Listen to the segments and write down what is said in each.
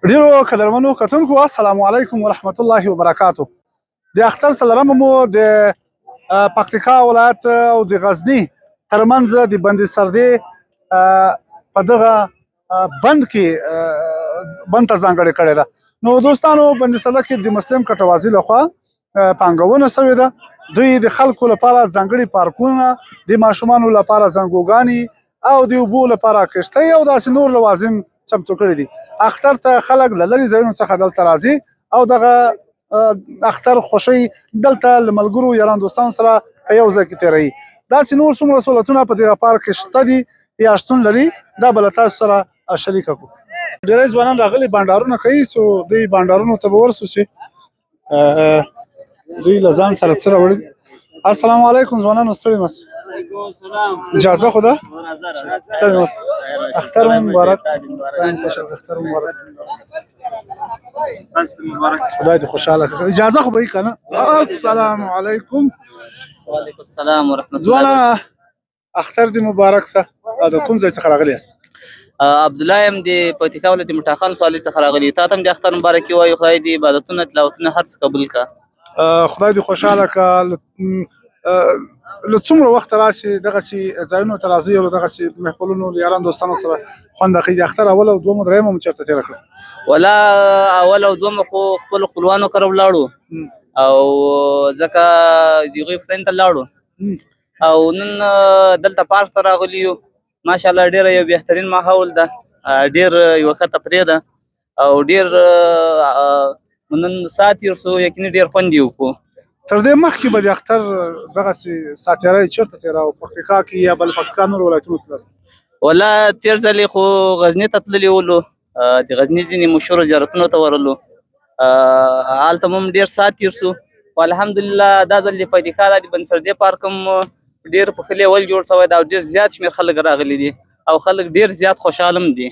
ډیرو قدرمنو کتونکو السلام علیکم ورحمت الله وبرکاتو. د اختر څلورمه مو د پکتیکا ولایت او د غزني ترمنځ د بند سردي په دغه بند کې بند ته ځانګړې کړې ده. نو دوستانو بند سرده کې د مسلم کټوازي لخوا پانګونه شوې ده. دوی د خلکو لپاره ځانګړي پارکونه، د ماشومانو لپاره زنګوګانې او د اوبو لپاره کښتۍ او داسې نور لوازم چمتو کړي دي. اختر ته خلک له لرې ځایونو څخه دلته راځي او دغه اختر خوښۍ دلته له ملګرو یاران دوستانو سره په یو ځای کې تېروي. داسې نور څومره سهولتونه په دغه پارک کې شته دي یا شتون لري، دا به له تاسو سره شریکه کړو. ډېری ځوانان راغلي بانډارونه کوي، څو دوی بانډارونو ته به ورسو چې دوی له ځان سره څه راوړي دي. السلام علیکم ځوانانو، ستړي مست. اجازه خو ده؟ ستړي مست. اختر مبارک. اختر مبارک. خدای دې خوشحاله کړي. اجازه خو به یې که نه؟ السلام علیکم. وعلیکم السلام ورحمت الله. ځوانه اختر دې مبارک شه. د کوم ځای څخه راغلي یاست؟ عبدالله یم د پکتیکا ولایت مټاخان ولسوالۍ څخه راغلی. تا ته هم د اختر مبارکي وایو. خدای دې عبادتونه تلاوتونه هر څه قبول کړه. خدای دې خوشحاله کړه. له څومره وخته راشي دغسې ځایونو ته راځئ او له دغسې محفلونو له یارانو دوستانو سره خوند اخلئ؟ د اختر اول او دویم او درېیمه مو چېرته تېره کړه؟ ولا اول او دومه خو خپلو خپلوانو کره ولاړو او ځکه د هغوی پوښتنې ته لاړو او نن دلته پارک ته راغلي یو. ماشاءالله ډېره یو بهترین ماحول ده، ډېر یوه ښه تفریح ده او ډېر نن ساعت تېر شو. یقیني ډېر خوند یې وکړو. تر دې مخکې به د اختر دغسې ساعتېری چېرته تېراوه؟ پکتیکا کې یا بل پکتیکا نور ولایتونو ته تلست؟ ولا تېر ځل خو غزني ته تللي ولو، د غزني ځینې مشهورو زیارتونو ته ورلو. هلته مو هم ډېر ساعت تېر شو. خو الحمدلله دا ځل د پکتیکا د بند سردي پارک هم ډېر په ښه لیول جوړ شوی ده او ډېر زیات شمېر خلک راغلي دي او خلک ډېر زیات خوشحاله هم دي.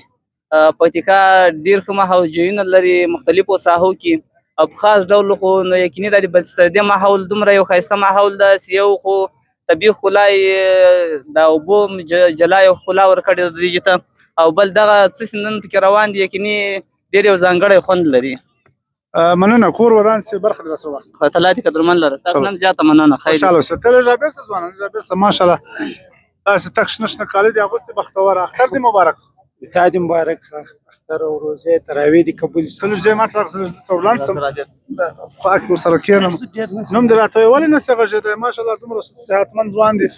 پکتیکا ډېر ښه مهاجرینه لري مختلفو ساحو کې او په خاص ډول خو نو یقیني دا د بند سردي ماحول دومره یو ښایسته ماحول ده چې یو خو طبیعي ښکلا یې د اوبو جلا یو ښکلا ورکړې ده دې ته او بل دغه څه چې نن پکې روان دي یقیني ډېر یو ځانګړی خوند لري. مننه. کور ودان چې برخه دې راسره واخیسته. خدای تعالی دې قدرمن لره. تاسو هم زیاته مننه. خیر خوشحاله اوسئ. ته له رابرسه ځوانان رابرسه ماشاءالله داسې تک شنه شنه کالي دې اغوستي. بختوره. اختر دې مبارک شه. تا دې مبارک شه. اختر او روژې تراویح دې قبول شه. کله چې ما ته راغله ته ولاړ سم خوا کې ورسره کېنم. نوم دې راته وایي ولې نسې غږېدی؟ ماشاءالله دومره صحتمند ځوان دي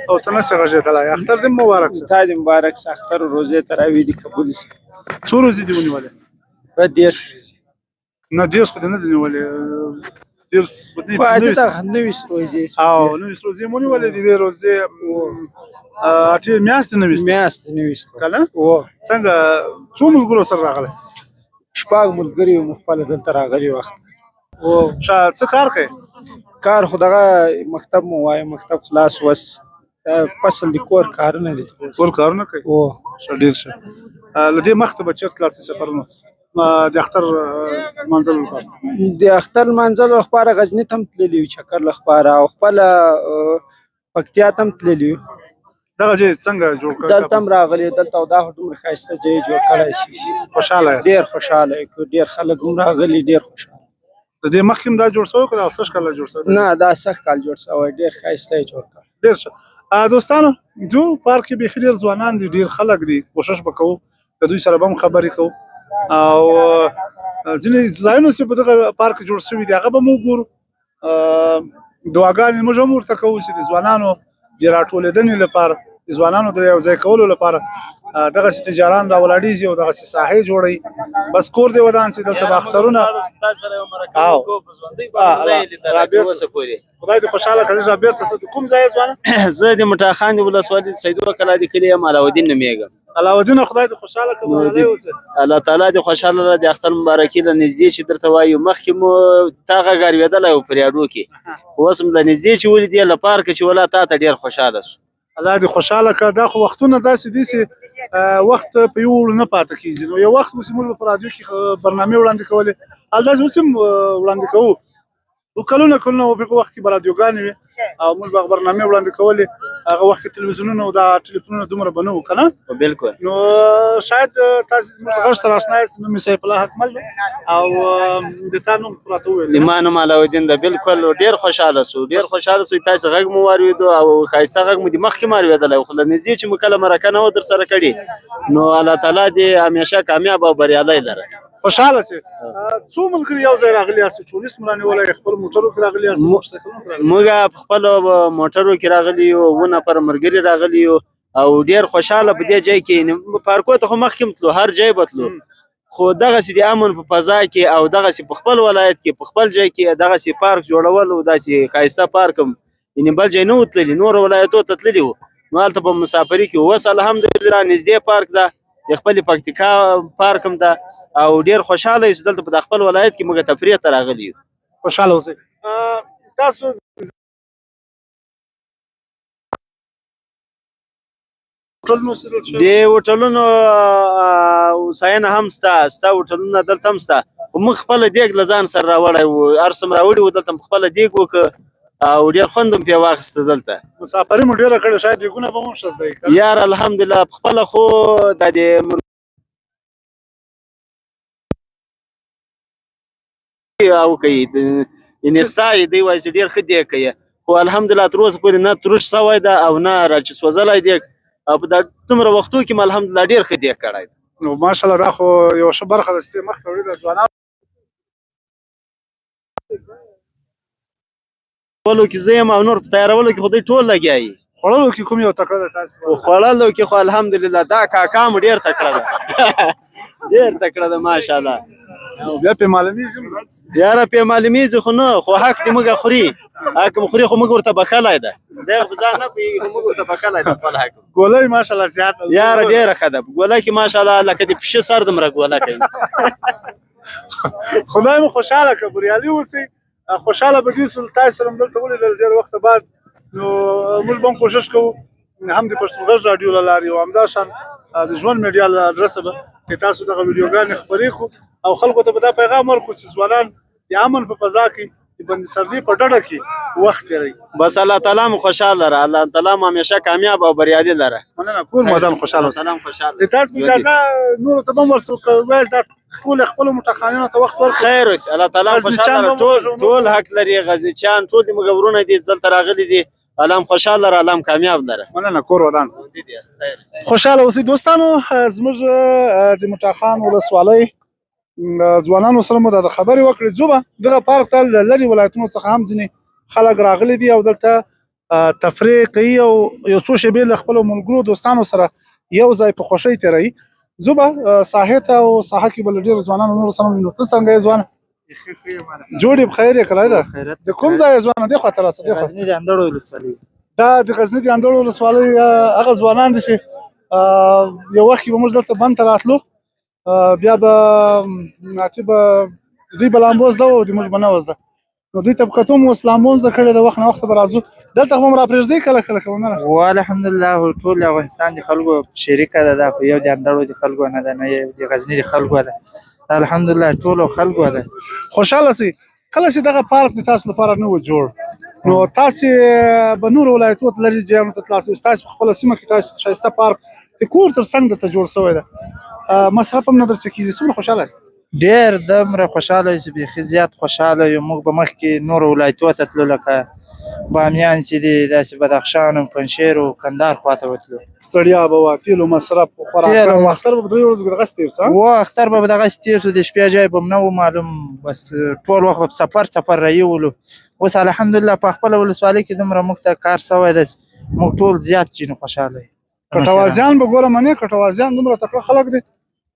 او ته نسې غږېدلی. اختر دې مبارک شه. تا دې مبارک شه. اختر او روژې تراویح دې قبول شه. څو ورځې دې ونیولې؟ په 10 ورځې. نه 10 خو دې نه دي نیولې. 10 نویس روژې. او 9 ورځې مو نیولې دي. 2 ورځې اته میاشتې نویست کنه؟ څنګه څو ملګرو سره راغلی؟ 6 ملګري وو خپله دلته راغلي وخت. څه کار کوې؟ کار خو دغه مکتب مو وایه، مکتب خلاص وس فصل د کور کارونه دي. کور کارونه کوي؟ ښه ډېر ښه. له دې مخته به چېرته تلاسې سفرونو د اختر لمانځلو لپاره؟ د اختر لمانځلو لپاره غزني ته هم تللي یو چکر لپاره او خپله پکتیا ته هم تللي یو. دغه ځای څنګه جوړ کړی؟ دلته هم راغلي دلته او دا دومره ښایسته ځای جوړ کړی شي. خوشحاله یاست؟ ډېر خوشحاله یو. ډېر خلک هم راغلي، ډېر خوشحاله. د دې مخکې هم دا جوړ شوی که دا سږ کال جوړ شوی؟ نه دا سږ کال جوړ شوی. ډېر ښایسته یې جوړ کړی. ډېر ښه. دوستانو جو پارک کې بیخي ډېر ځوانان دي، ډېر خلک دي. کوشش به کوو له دوی سره به هم خبرې کوو او ځینې ځایونه چې په دغه پارک کې جوړ شوي دي هغه به مو وګورو. دعاګانې موږ هم ورته کوو چې د ځوانانو د راټولېدنې لپاره، د ځوانانو د یو ځای کولو لپاره دغسې تجاران راولاړېږي او دغسې ساحې جوړوي. بس کور دې ودان شي. دلته به اخترونه خدای دې خوشحاله کړي. رابېرته څه د کوم ځای یې ځوانه؟ زه د مټاخان ولسوالۍ سیدو کلا د کلي یم. علاودین نومېږم. علاودین خدای دې خوشحاله کړي. الله تعالی دې خوشحاله لره. د اختر مبارکي له نږدې چې درته وایو مخکې مو تا غږ اورېدلی و په راډیو کې، اوس هم له نږدې چې ولیدې له پارکه چې ولا تا ته ډېر خوشحاله شو. الله دې خوشحاله کړه. دا خو وختونه داسې دي چې وخت په یو نه پاتې کېږي. نو یو وخت اوس موږ په راډیو کې برنامې وړاندې کولې، همداسې اوس هم وړاندې کوو. کلونه به په هغه وخت کې به راډیوګانې وې او موږ به برنامې وړاندې کولې هغه وخت کې تلویزیونونه او دا ټلیفونونه دومره به نه وو که نه بالکل نو شاید تاسو زموږ غږ سره اشنا یاست نوم یې سیف الله اکمل دی او د تا نوم راته وویل ما نوم علاودین ده بالکل ډېر خوشحاله سو تاسو غږ مو واورېدو او ښایسته غږ مو د مخکې مو اورېدلی خو له نږدې چې مو کله مرکه نه وه در سره کړې نو الله تعالی دې همیشه کامیاب او بریالی لره خوشحاله سي څو ملګري یو ځای راغلي یاست ټوریست مو رانیولی خپل موټرو کې راغلي یاست موټرسایکلونو کې راغلي موږ په خپلو موټرو کې راغلي یو 2 نفر ملګري راغلي یو او ډېر خوشحاله په دې ځای کې پارکو ته خو مخکې هم تلو هر ځای به تلو خو دغسې د امن په فضا کې او دغسې په خپل ولایت کې په خپل ځای کې دغسې پارک جوړول او داسې ښایسته پارک هم یعنې بل ځای نه وو تللي نورو ولایتو ته تللي وو نو هلته په مسافري کې اوس الحمدلله نږدې پارک ده د خپلې پکتیکا پارک هم ده او ډېر خوشحاله یو چې دلته په خپل ولایت کې موږ تفریح ته راغلي یو خوشحاله اوسئ تاسو هوټلونو اوسېدل شوي د هوټلونو اوساینه هم ستا هوټلونه دلته هم سته خو موږ خپله دیګ له ځان سره راوړی وو هر څه م راوړي وو دلته خپله دیګ وکړه او ډېر خوند هم پرې واخیسته دلته مسافري مو ډېره کړې شاید دیګونه به هم ښه زده یې یار الحمدلله پخپله خو دا د او کوي یعنې ستا یې دی وایي چې ډېر ښه دیګ کوي خو الحمدلله تر اوسه پورې نه تروش سوی ده او نه را چې سوځلی دیګ او په دا دومره وختو کې م الحمدلله ډېر ښه دیګ کړی دی نو ماشاءالله دا خو یوه ښه برخه ده چې ته مخته وړې ده ځوانان خوړلو کې زه یم او نور په تیارولو کې خو دوی ټول لګیا یي خوړلو کې کوم یو تکړه ده تاسو خوړلو کې خو الحمدلله دا کاکا م ډېر تکړه ده ډېر تکړه ده ماشاءالله بیا پې معلومیږي یاره پې معلومیږي خو نه خو حق دې موږ خوري حق م خوري خو موږ ورته بخلی ده دی خو په ځان نه پوهېږي خو موږ ورته بخلی ده خپل حق ګولۍ ماشاءالله زیات یاره ډېره ښه ده په ګوله کې ماشاءالله لکه د پښې سر دومره ګوله کوي خدای مو خوشحاله کړه بریالي اوسئ خوشحاله به دې سو تاسو سره م دلته ولیدل ډېر وخته بعد نو موږ به هم کوشش کوو هم د پښتون غږ راډیو له لارې او همداشان د ژوند میډیا له ادرسه به چې تاسو دغه ویډیوګانې خپرې کړو او خلکو ته به دا پیغام ورکړو چې ځوانان د امن په فضا کې د بندسردي په ډډه کې وخت تېروي بس الله تعالی مو خوشحال لره الله تعالی مو همیشه کامیاب او بریالي لره مننه کور مدام خوشحاله اوسئ خوشحاله تاسو اجازه نورو ته به هم ورسو وایاست دا ټول خپلو موټرخانینو ته وخت ورکړو خیر اوسي الله تعالی خوشحال لره ټول حق لري غزنیچیان ټول د موږ ورونه دي دلته راغلي دي الله هم خوشحال لره الله هم کامیاب لره مننه کور ودان خوشحاله اوسئ دوستانو زموږ د موټاخان ولسوالۍ ځوانانو سره مو دا خبرې وکړې ځو به دغه پارک ته له لرې ولایتونو څخه هم ځینې خلک راغلي دي او دلته تفریح کوي او یو څو شېبې له خپلو ملګرو دوستانو سره یو ځای په خوښۍ تېروي ځو به ساحې ته او ساحه کې به له ډېرو ځوانانو نورو سره نو ته څنګه یې ځوانه جوړې بخیر یې کړی ده د کوم ځای یې ځوانه دې خوا ته راسه غزني د اندړو ولسوالۍ دا د غزني د اندړو ولسوالۍ هغه ځوانان دي چې یو وخت کې به موږ دلته بند ته راتلو بیا به ناڅي به دوی به لامبو زده وو موږ به نه وه زده نو دوی ته به کتو مو اوس لامبو زده کړې د وخت نه وخته به راځو دلته خو به م راپرېږدئ کله کله که نه الحمدلله ټول د افغانستان د خلکو شریکه ده دا خو یو د اندړو د خلکو نه ده نه د غزني د خلکو ده الحمدلله ټولو خلکو ده خوشحاله سئ کله چې دغه پارک د تاسو لپاره نه و جوړ نو تاسې به نورو ولایتونو ته لرې ځایونو ته تلاسئ ستاسې په خپله سیمه کې تاسې ښایسته پارک د کور تر څنګ درته جوړ شوی ده مصرف هم نه درڅه کېږي څومره خوشحاله یاست ډېر دومره خوشحاله یو چې بیخي زیات خوشحاله یو موږ به مخکې نورو ولایتونو ته تلو لکه بامیان چې دي داسې بدخشان و پنجشیر و کندهار خواته به تلو ستړیا به وه تیلو مصرف خوراک اختر به په 3 ورځو کې دغسې تېر شو و اختر به دغسې تېر شو د شپې ځای به م نه و معلوم بس ټول وخت به په سفر رایولو اوس الحمدلله په خپله ولسوالۍ کې دومره موږ ته کار سوی ده موږ ټول زیات جینو خوشحاله یو کټوازیان به ګوره منې کټوازیان دومره تکړه خلک دي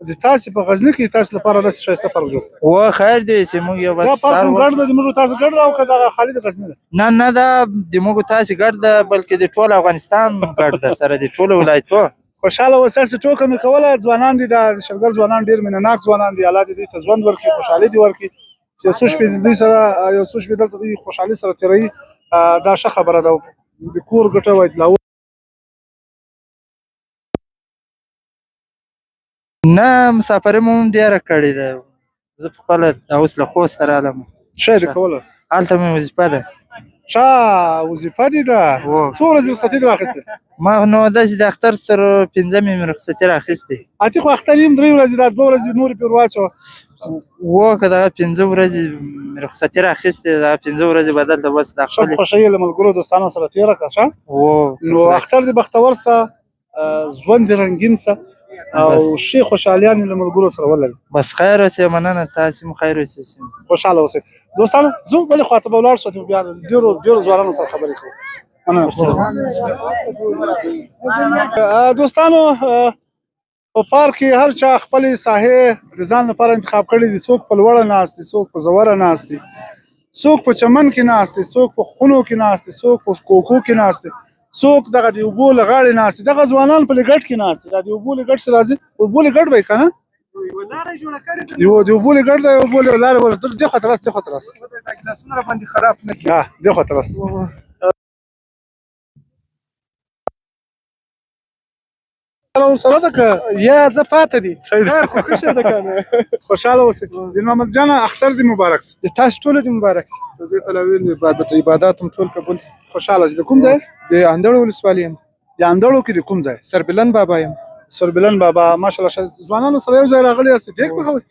د تاسې په غزني کې تاسې لپاره داسې ښایسته پارک جوړ و خیر دی چې موږ یو بس دا پارک ګډ ده د موږ تاسو ګډ ده او که دغه خالي د غزني ده نه دا د موږ تاسې ګډ ده بلکې د ټول افغانستان ګډ ده سره د ټولو ولایتو خوشحاله اوسئ چې ټوکه مې کوله ځوانان دي دا شلګر ځوانان ډېر مینهناک ځوانان دي الله دې دوی ته ژوند ورکړي خوشحالي دې ورکړي چې یو څو شپې دوی سره یو څو شپې دلته دوی خوشحالي سره تېروي دا ښه خبره ده د کور ګټه وایي نه مسافري مو هم ډېره کړې ده زه پخپله اوس له خوسته رالم ښه یې دې کوله هلته مې وظیفه ده چا وظیفه دې ده څو ورځې رخصتي دې راخیستې ما نو داسې د اختر تر 5مې مې رخصتي راخیستې اتې خو اختر یم 3 ورځې دا 2 ورځې نورې پرې ورواچوه که دغه 15 ورځې مې رخصتي راخیستې دغه 15 ورځې به دلته بس د شب خوښۍ یې له ملګرو دوستانو سره تېره کړه ښه نو اختر دې بختور سه ژوند دې رنګین سه او ښې خوشحالیان یې له ملګرو سره ولري بس خیر اوسئ مننه تاسې هم خیر اوسئ خوشحاله اوسئ دوستانو ځو بلې خوا ته به ولاړ شو چې بیا ډېرو ځوانانو سره خبرې کوو دوستانو په پارک کې هر چا خپلې ساحې د ځان لپاره انتخاب کړي دي څوک په لوړه ناست دي څوک په زوره ناست دي څوک په چمن کې ناست دي څوک په خونو کې ناست دي څوک په کوکو کې ناست دي څوک دغه د اوبو له غاړې ناست دي دغه ځوانان په لګټ کې ناست دي دا د اوبو لګټ چې راځي اوبو لګټ به یې که نه یو د اوبو لګټ دی اوبو لارې دې خوا ته راست دې خوا ته راست ګلاسونه راباندې خراب نه کړي دې خوا ته راست سره ده که یا زه پاته دي خیر خو ښه شه ده که نه خوشحاله اوسئ دین محمد جانه اختر دې مبارک سي د تاسو ټولو دې مبارک سي روژې تلاویل عبادات هم ټول قبول سي خوشحاله اوسئ د کوم ځای د اندړو ولسوالۍ یم د اندړو کې د کوم ځای سربلن بابا یم سربلن بابا ماشاءالله ځوانانو سره یو ځای راغلي یاست دیګ پخوئ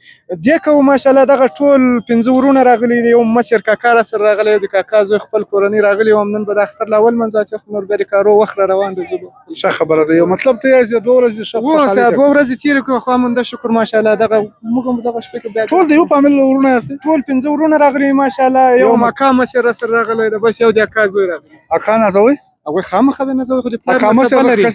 دې کوو ماشاءالله دغه ټول 15 ورونه راغلي دي یو مصر کاکا را سره راغلی د کاکا زوی خپل کورنۍ راغلي وم نن به د اختر له اول منځ چې نور بیا د کارو وخت را روان دی زه به ښه خبره ده یو مطلب ته یې 2 ورځې ښه خوشحالي 2 ورځې تېرې کړو خو همونده شکر ماشاءالله دغه موږ هم دغه شپې کې بیا ټول د یو فامیل ورونه یاست ټول 15 ورونه راغلي ماشاءالله یو ماکا مصر را سره راغلی ده بس یو د اکا زوی راغلی اکا نازوئ هغوی خامخا به نظر خو د پلار مرتبه لري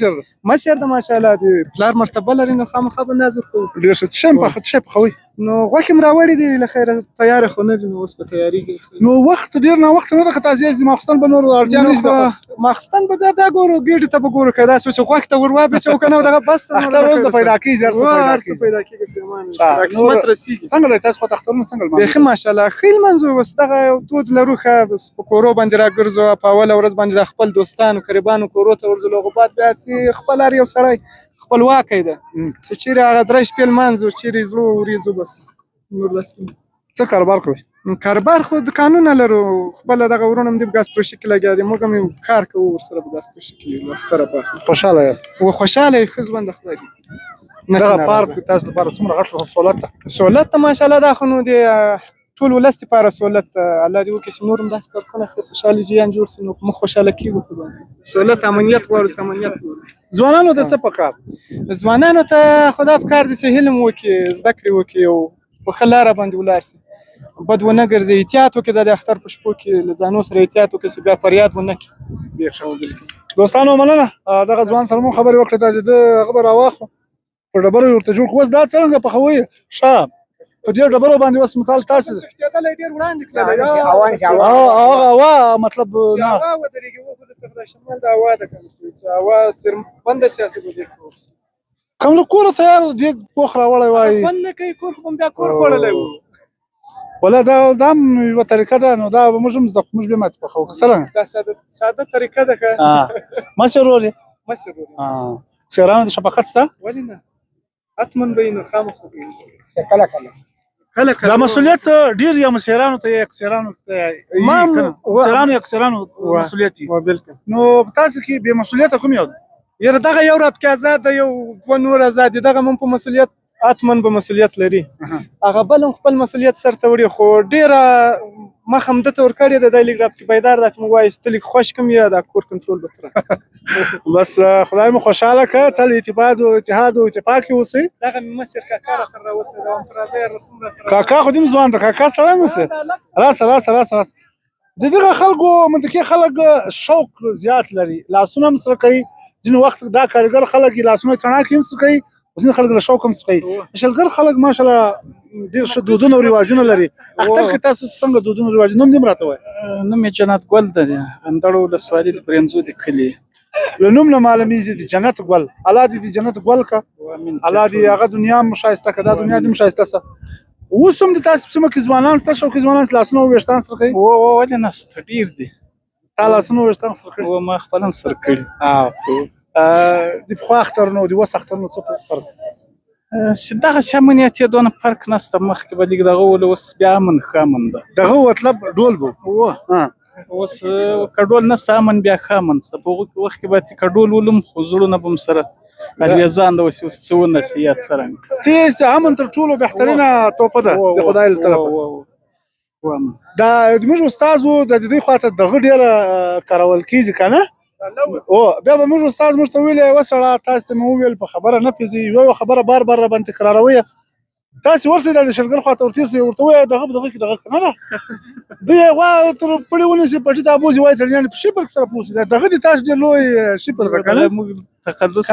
مصر ده ماشاءالله د پلار مرتبه لري نو خامخا به نظر کوو ډېر ښه څه شی پخوئ نو غوښې م راوړې دي له خیره تیاره خو نه دي نو اوس په تیاري کې نو وخت ډېر ناوخته نه ده که تاسې یاست د ماخستن به نور اړتیا نه شي ماخستن به بیا ګورو ګېډې ته به ګورو که داسې چې غوښې ته ور وابېچو که نه دغه بس اختر اوس د پیدا کېږي هر څه پیدا کېږي پرېمانه قسمت رسېږي څنګه دی تاسو خو ته اخترونه څنګه لمانځئ بیخي ماشاءالله ښه یې لمانځو بس دغه یو دود لرو ښه بس په کورو باندې راګرځو په اوله ورځ باندې د خپل دوستانو قریبانو کورو ته ورځو له هغو بعد بیا چې خپل هر یو سړی خپلواکی ده چې چېرې هغه 3 شپې لمانځو چېرې ځو وریځو بس نور داسې څه کاروبار کوئ کاروبار خو دوکانونه لرو خپله دغه ورونه هم دي په ګاز پروشي کې لګیا دي موږ هم کار کوو ورسره په ګاز پروشي کې یو اختره په خوشحاله یاست و خوشحاله یې ښه ژوند د خدای دی دغه پارک تاسو لپاره څومره غټ سهولت ده سهولت ته ماشاءالله دا خو نو د ټول ولس دپاره سهولت الله دې وکړي چې نور هم داسې پارکونه ښه خوشحالي جریان جوړ سي نو موږ خوشحاله کېږو سهولت امنیت غواړو چې امنیت ځوانانو ته څه پکار ځوانانو ته خو دا پکار دي چې علم وکړي زده کړې وکړي او په ښه لاره باندې ولاړ سي بد ونه ګرځي احتیاط وکړي د اختر په شپو کې له ځانو سره احتیاط وکړي چې بیا فریاد ونه کړي دوستانو مننه دغه ځوان سره مو خبرې وکړې دا د ده هغه به راواخلو په ډبرو یې ورته جوړ کړو اوس دا څرنګه پخوئ ښه په دې ډبرو باندې اوس مثال تاسې تښتېدلی ډېر وړاندې تللی هغه هوا مطلب نه هوا ودرېږي اوس دلته خدای شمال د هوا ده که نه شي چې هوا بنده سي هسې به دې کوو کوم له کوره تیار دېګ پوخ راوړی وایي خوند نه کوي کور خو به بیا کور خوړلی وو ولا دا هم یوه طریقه ده نو دا به موږ هم زده کړو موږ بیا ماتې پخوو که څرنګه دا ساده طریقه ده که مشر ورور یې مشر ورور سیرانو د شفقت شته ولې نه حتما به یې نو خامخا کوي کله دا مسؤلیت ډېر یا مسیرانو ته یا اکثرانو ته مسیرانو یا اکثرانو مسؤلیت وي بالکل نو په تاسو کې بې مسؤلیته کوم یو دی یاره دغه یو رب کې آزاد ده یو 2 نور آزاد دي دغه هم په مسؤلیت اتمن به مسؤلیت لري هغه بل هم خپل مسؤلیت سرته وړي خو ډېره مخ هم دته ورکړې ده دی لږ رب کې بیدار ده چې موږ وایو چې ته لږ خوش کم یا دا کور کنټرول به تره بس خدای مو خوشحاله کړه تل اتحاد او اتفاق کې اوسئ دغه مې مصر کاکا را سره راوستی ده هم راځئ کاکا خو دې هم ځوان ده کاکا سړی هم اوسئ راسه د دغه خلکو منطقي خلک شوق زیات لري لاسونه هم سره کوي ځینې وخت دا کارګر خلک لاسونه تڼاکې هم سره کوي ځینې خلک له شوق هم سره کوي شلګر خلک ماشاءالله ډېر ښه دودونه او رواجونه لري اختر کې تاسو څنګه دودونه رواجونه نوم دې هم راته وایه نوم یې جنت ګل ده اندړو ولسوالي د برنځو د کلي له نوم نه معلومیږي د جنت ګل الله دې د جنت ګل که الله دې هغه دنیا هم ښایسته که دا دنیا دې هم ښایسته سه اوس هم د تاسو په سیمه کې ځوانان شته شوقي ځوانان چې لاسونه او ویښتان سره کوي ولې نه شته ډېر دي تا لاسونه او ویښتان سره کړي ما خپل هم سره کړي د پخوا اخترونو د اوس اخترونو څه فرق چې دغه چې امنیت یې دونه فرق نشته مخکې به لږ دغه ول اوس بیا امن ښه امن ده دغه مطلب ډول به اوس کډول نسته امن بیا ښه امن شته په هغو وخت کې باید کډول ولم خو زړونه به م سره الویزان د اوس څه ونسي یا څرنګه تیز امن تر ټولو بهترینه توپه ده د خدای له طرفه دا زموږ استاد و د دې خواته دغه ډېره کارول کېږي که نه او بیا به موږ استاد موږ ته ویلې وسړه تاسو ته مې وویل په خبره نه پوهېږئ یوه خبره بار بار راباندې تکراروئ تاسې ورسئ دا د شلګر خواته ورتېر سئ ورته ووایه دغه په دغه کې دغه که نه ده دوی یې غوا تر پړې ونیسي پټي ته بوځي وایي چړیانې په شیپر کې سره پوسي دغه دې تاسو ډېر لوی شیپر ده که نه موږ تخلص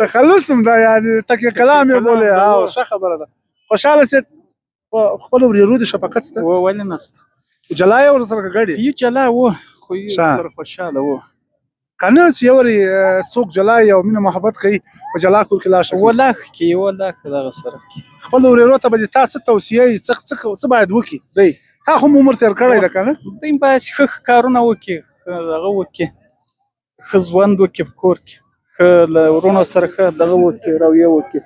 تخلص هم ده یعنې تکیه کلام یې بولې او ښه خبره ده خوشحاله سید په خپلو ورېرو د شفقت شته ولې نسته جلا یې ورسره ګډې یو جلا و خو یو سره خوشحاله و که نه چې یو وارې څوک جلا یي او مینه محبت کوي په جلا کور کې لا ښه کوي ولاښ کې ولاښ دغه سره کې خپل ورېرو ته به دې تا څه توصیه یي څه باید وکړي دی تا خو عمر تېر کړی ده که نه دوی باید ښه کارونه وکړي دغه وکړي ښه ژوند وکړي په کور کې ښه له ورونو سره ښه دغه وکړي رویه وکړي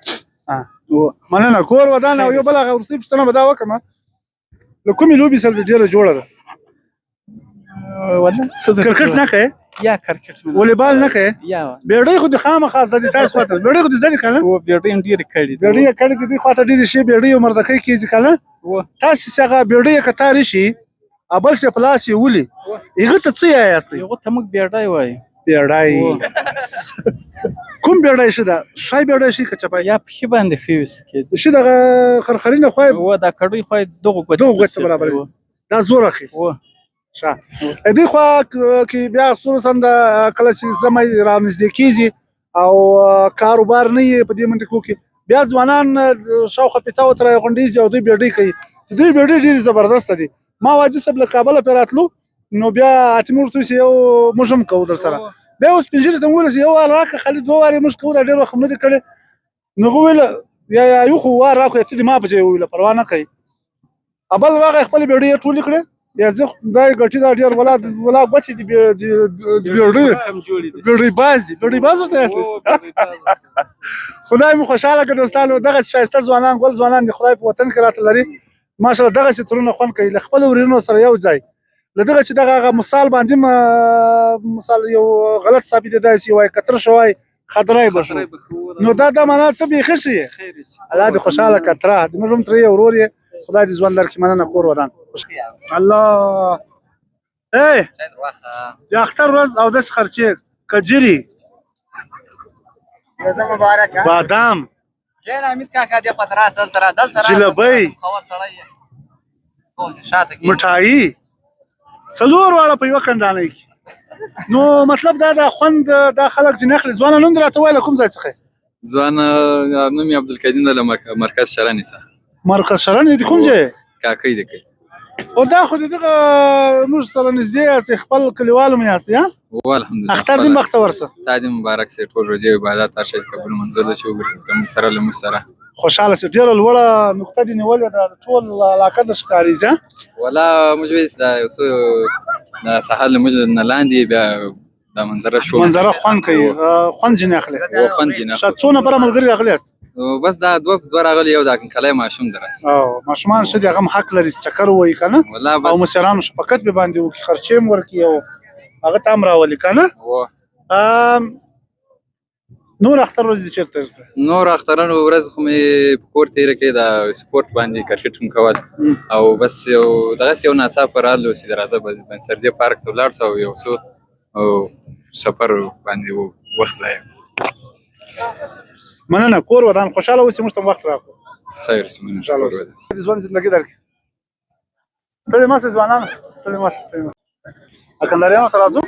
مننه کور ودان او یو بله وروستۍ پوښتنه به دا وکړم له کومې لوبې سره دې ډېره جوړه ده کرکټ نه کوې یا کرکټ والیبال نه کوې یا بیړۍ خو دې خامخا زده دي تاسو خواته بیړۍ خو دې زده دي که نه بیړۍ هم ډېرې کړي دي بیړۍ یې کړې دي دوی خواته ډېرې ښې بیړۍ او مردکۍ کېږي که نه تاسې چې هغه بیړۍ یې که تارې شي او بل شی په لاس یې ولي هغه ته څه یاستئ هغو ته موږ بیړۍ وایو بیړۍ کوم بیړۍ ښه ده شی بیړۍ شي که چپی یا پښې باندې ښه ویسه کېږي ښه دغه خرخرینه خوا دا کډوی خوا دغو ګوتې ته برابروي دا زور اخلي ښه دې خوا کې بیا خصوصا د کله چې ژمی رانږدې کېږي او کاروبار نه وي په دې منطقو کې بیا ځوانان شاوخوا پیتاو ته راغونډېږي او دوی بیړۍ کوي دوی بیړۍ ډېرې زبردسته دي ما واجب صاحب له کابله پرې راتلو نو بیا اتمې ورته ویسي یو موږ هم کوو در سره بیا اوس سپین ږیري ته مې ویل یو وار راکړه خالي دوه وارې موږ کوو دا ډېر وخت هم نه دي کړی نو هغه ویل یا یو خو وار راکړو ته دې ما په ځای وویله پروا نه کوي بل راغی خپلې بیړۍ یې ټولې کړې یا زه دا یې ګټي دا ډېر ولا ګوتې دي بیړۍ باز دي بیړۍ باز ورته یاستئ خدای مو خوشحاله کړه دوستانو دغسې ښایسته ځوانان ګل ځوانان دي خدای په وطن کې راته لري ماشاءالله دغسې ترونه خوند کوي له خپلو ورېرونو سره یو ځای له دغه چې دغه مثال باندې مثال یو غلط ثابتېدای شي وایي کتره وایي خدری به شو نو دا معنا ته بیخي ښه یې الله دې خوشحاله کړه تره زموږ هم تره یې ورور یې خدای دې ژوند درکړي مننه کور ودان الله د اختر ورځ او داسې خرچې کجري بادام جلبۍ مټایي څلور واړه په یوه کندانۍ کې نو مطلب دا د خوند دا خلک چې نخلي ځوانه نوم دې راته ووایه له کوم ځای څخه ځوان نوم یې عبدالکریم ده له مرکز شرنې څخه مرکز شرنې د کوم ځای کاکۍ دی کوي او دا خو د دغه موږ سره نږدې یاستئ خپل کلیوالو مې یاستئ الحمدلله اختر دې بختور شه تا دې مبارک سي ټول روزې او عبادت هر شی قبول منظور ده چې وګرځي موږ سره له موږ سره خوشحاله سي ډېره لوړه نقطه دې نیولې ده د ټول علاقه د ښکاري ولا موږ وایي دا یو څه د سهار له موږ نه لاندې بیا دا منظره شو منظره خوند کوي خوند ځینې اخلي خوند ځینې اخلي څو نفره ملګري راغلي یاست بس دا دوه راغلي یو دا کلی ماشوم در راځي او ماشومان ښه دي هغه هم حق لري چې چکر ووایي که نه او مشرانو شفقت به باندې وکړي خرچې هم ورکړي او هغه ته هم راولي که نه نور اختر ورځ دې چېرته نور اخترانو ورځ خو مې په کور تېره کړې د سپورټ باندې کرکټ هم کول او بس یو دغسې یو ناڅاپه راغلو چې د راځه بنسردي پارک ته ولاړ سو او یو څو سفر باندې وخت ضایع مننه کور ودان خوشحاله اوسئ موږ ته هم وخت راکړو خیر مننه د ژوند زندګي درکړي ستړي مه سئ ځوانانو ستړي مه سئ کندهاریانو ته راځو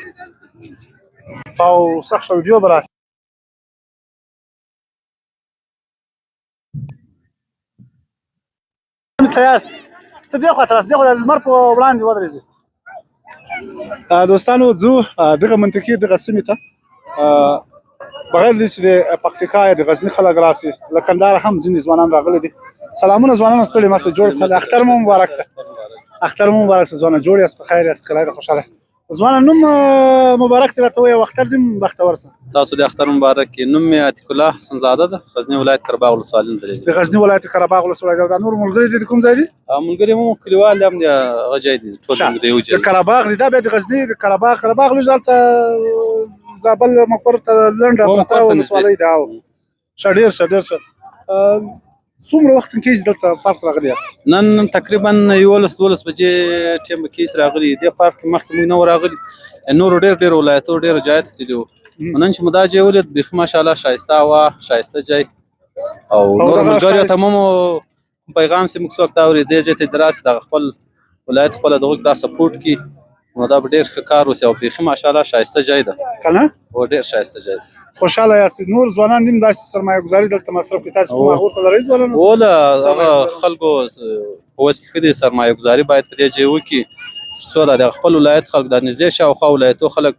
او سخت شه ویډیو به راسي تیار سي ته دې خواته راسه دې خوا د لمر په وړاندې ودرېږي دوستانو ځو دغه منطقې دغه سیمې ته بغیر دې چې د پکتیکا یا د غزني خلک راسي له کندهار هم ځینې ځوانان راغلي دي سلامونه ځوانانو ستړي مه سئ جوړ اختر مو مبارک شه اختر مو مبارک شه ځوانه جوړ یاست په خیر یاست کلی د خوشحاله ځوانه نوم مبارک دې راته ووایه او اختر دې بختور شه. تاسو د اختر مبارک کې. نوم مې عتیق الله حسن زاده ده، غزنی ولایت قرهباغ ولسوالۍ نه درېږي. د غزني ولایت قرهباغ ولسوالۍ دا نور ملګري دې د کوم ځای دي؟ ملګري مو کلیوال هم دي، هغه ځای دي ټول زموږ د یو ځای د قرهباغ دي دا بیا د غزني د قرهباغ لږ هلته زابل مقر ته لنډه پرته ولسوالۍ ده. ښه ډېر ښه ډېر ښه. څومره وخت کېږي دلته پارک ته راغلي یاست؟ نن تقریبا 11-12 بجې ټیم به کیس راغلي. دې پارک کې مخکې موږ نه راغلي، نورو ډېر ولایتو ډېر ځایات تللي وو. نن چې مو دا ځای ولید بیخي ماشاءالله ښایسته هوا، ښایسته ځای او نورو ملګریو ته مو پیغام چې موږ څوک دا اوري دې ځای ته د راسي دغه خپل ولایت خپله دغه دا سپورټ کړي، نو دا به ډېر ښه کار وسي او بیخي ماشاءالله ښایسته ځای ده که نه؟ هو ډېر ښایسته ځای ده. خوشحاله یاست؟ نور ځوانان دې هم داسې سرمایه ګزاري دلته مصرف کړي، تاسې کوم هغو ته لرئ ځوانان؟ له هغه خلکو په وس کې ښه دي سرمایه ګزاري باید په دې ځای وکړي تر څو د خپل ولایت خلک د نږدې شاوخوا ولایتو خلک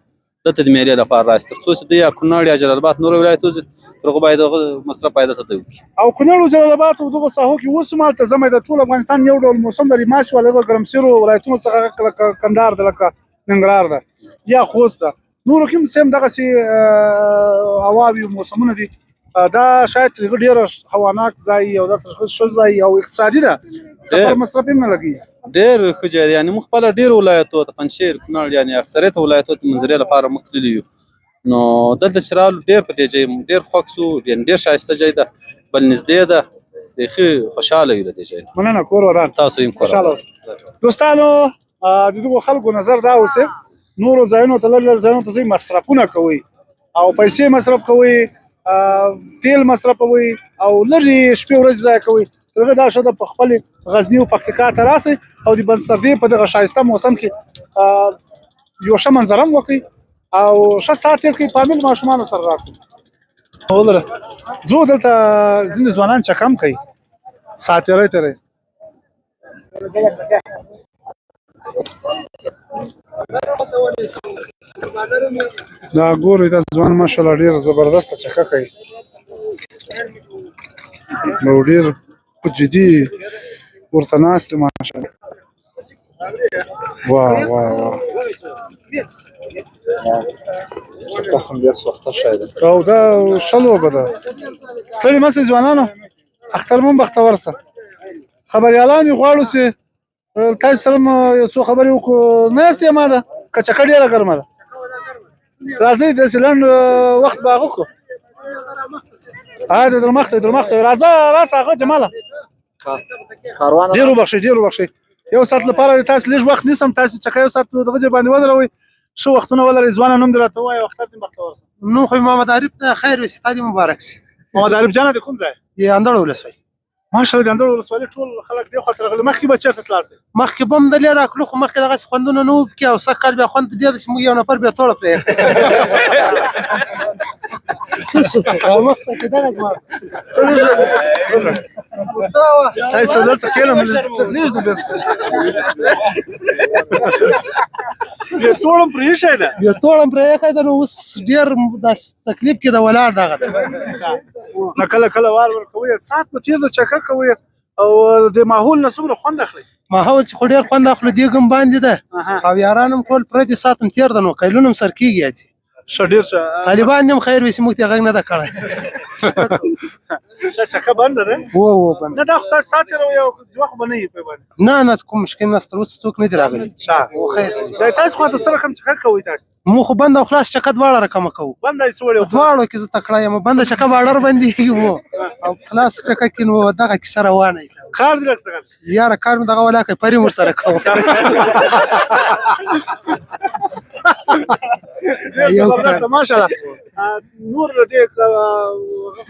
دلته د میلې لپاره راسي، تر څو چې دوی یا کونړ یا جلال آباد نورو ولایتو ځي تر هغو باید هغه مصرف باید دلته وکړي. او کونړ او جلال آباد او دغو ساحو کې اوس هم هلته ځمه د ټول افغانستان یو ډول موسم لري، ماشي والا هغه ګرمسیرو ولایتونو څخه لکه کندهار ده، لکه ننګرهار ده یا خوست ده، نورو کې هم سیم دغسې هواوي او موسمونه دي. دا شاید ترې ډېره هواناک ځای او دا ترې ښه ځای او اقتصادي ده، سفر مصرف هم نه لګي. ډېر ښه ځای دی، یعنې موږ خپله ډېرو ولایتو ته پنجشیر کونړ یعنې اکثریت ولایتو ته منظرې لپاره موږ تللي یو، نو دلته چې راغلو ډېر په دې ځای ډېر خوښ شو، یعنې ډېر ښایسته ځای ده، بل نږدې ده، بیخي خوشحاله یو له دې ځای. مننه، کور ودان. تاسو هم کور خوشحاله اوسئ. دوستانو د دغو خلکو نظر دا اوسئ نورو ځایونو ته لږ ځایونو ته ځئ مصرفونه کوئ او پیسې مصرف کوئ، تیل مصرفوئ او لرې شپې ورځې ضایع کوئ، تر هغې دا ښه ده په خپلې غزني او پکتیکا ته راسئ او د بندسردې په دغه ښایسته موسم کې یوه ښه منظره هم وکړئ او ښه ساعت تېر کړئ، فامیل ماشومانو سره راسئ. ولره زه دلته ځینې ځوانان چکم کوي، ساعت تېری تېری. دا ګورئ دا ځوان ماشاءالله ډېر زبردسته چکه کوي او ډېر په جدي ورته ناست دی ماشاءالله. واه واه واه چکه هم ډېر سخته شی ده او دا ښه لوبه ده. ستړي مه سئ ځوانانو، اختر مو بختور شه. خبریالان یې غواړو چې تاسو سره یو څو خبرې وکړو. نه یاست ما ده که چکه ډېره ګرمه ده، راځئ داسې لنډ وخت به هغه کړو. در مخته راځه راسه هغه جماله ډېر وبخښئ یو ساعت لپاره تاسو لږ وخت نیسم، تاسو چکه یو ساعت دغه ځای باندې ودروئ، ښه وختونه ولرئ. ځوانه نوم دې راته ووایه او اختر دې بختور شه. نوم خو محمد عارف ده، خیر وي ستا دې مبارک سي. محمد عارف جانه د کوم ځای؟ د اندړ ولسوالي. ماشاءالله د اندړ ولسوالي ټول خلک دې خواته راغلي. مخکې به چېرته تلاست دی؟ مخکې به هم دلې راکړو خو مخکې دغسې خوندونه نه وو پکې او سږ کال بیا خوند په دې ده چې موږ یو نفر بیا توړه پرې څه شو مخته چې دغه زما تاسو دلته کېنه نږدې بېرته بیا توړم پرې ایښی ده، بیا توړم پرې ایښی ده، نو اوس ډېر داسې تکلیف کې د ولاړ دغه ده. نه کله کله وار ورکوئ، ساعت به تېر ده چکه کوئ او د ماحول نه څومره خوند اخلئ؟ ماحول چې خو ډېر خوند اخلو دیګ هم باندې ده او یاران هم ټول پردي ساعت هم تېر ده، نو قیلونه هم سر کېږي یاتي. ښه ډېر ښه. طالبان دې هم خیر وي چې موږ ته غږ نه ده کړی. چکه بنده ده؟ و بنده. نه دا خو تاسو ساعت تېروئ او دوه خو به نه یي پرې باندې؟ نه کوم مشکل نشته، تر اوسه څوک نه دي راغلي. خیر دا تاسو خواته څه رقم چکه کوئ تاسو؟ موږ خو بنده او خلاص چکه دواړه رقمه کوو. بنده یې څه وړې؟ دواړو کې زه تکړه یم، بنده چکه به اډر بندېږي مو او خلاص چکه کې نو دغه کیسه روانه وي. کار دې لږ څه یاره کار مې دغه ولاکه پرې ورسره کوم. زبردسته ماشاءالله. نور دې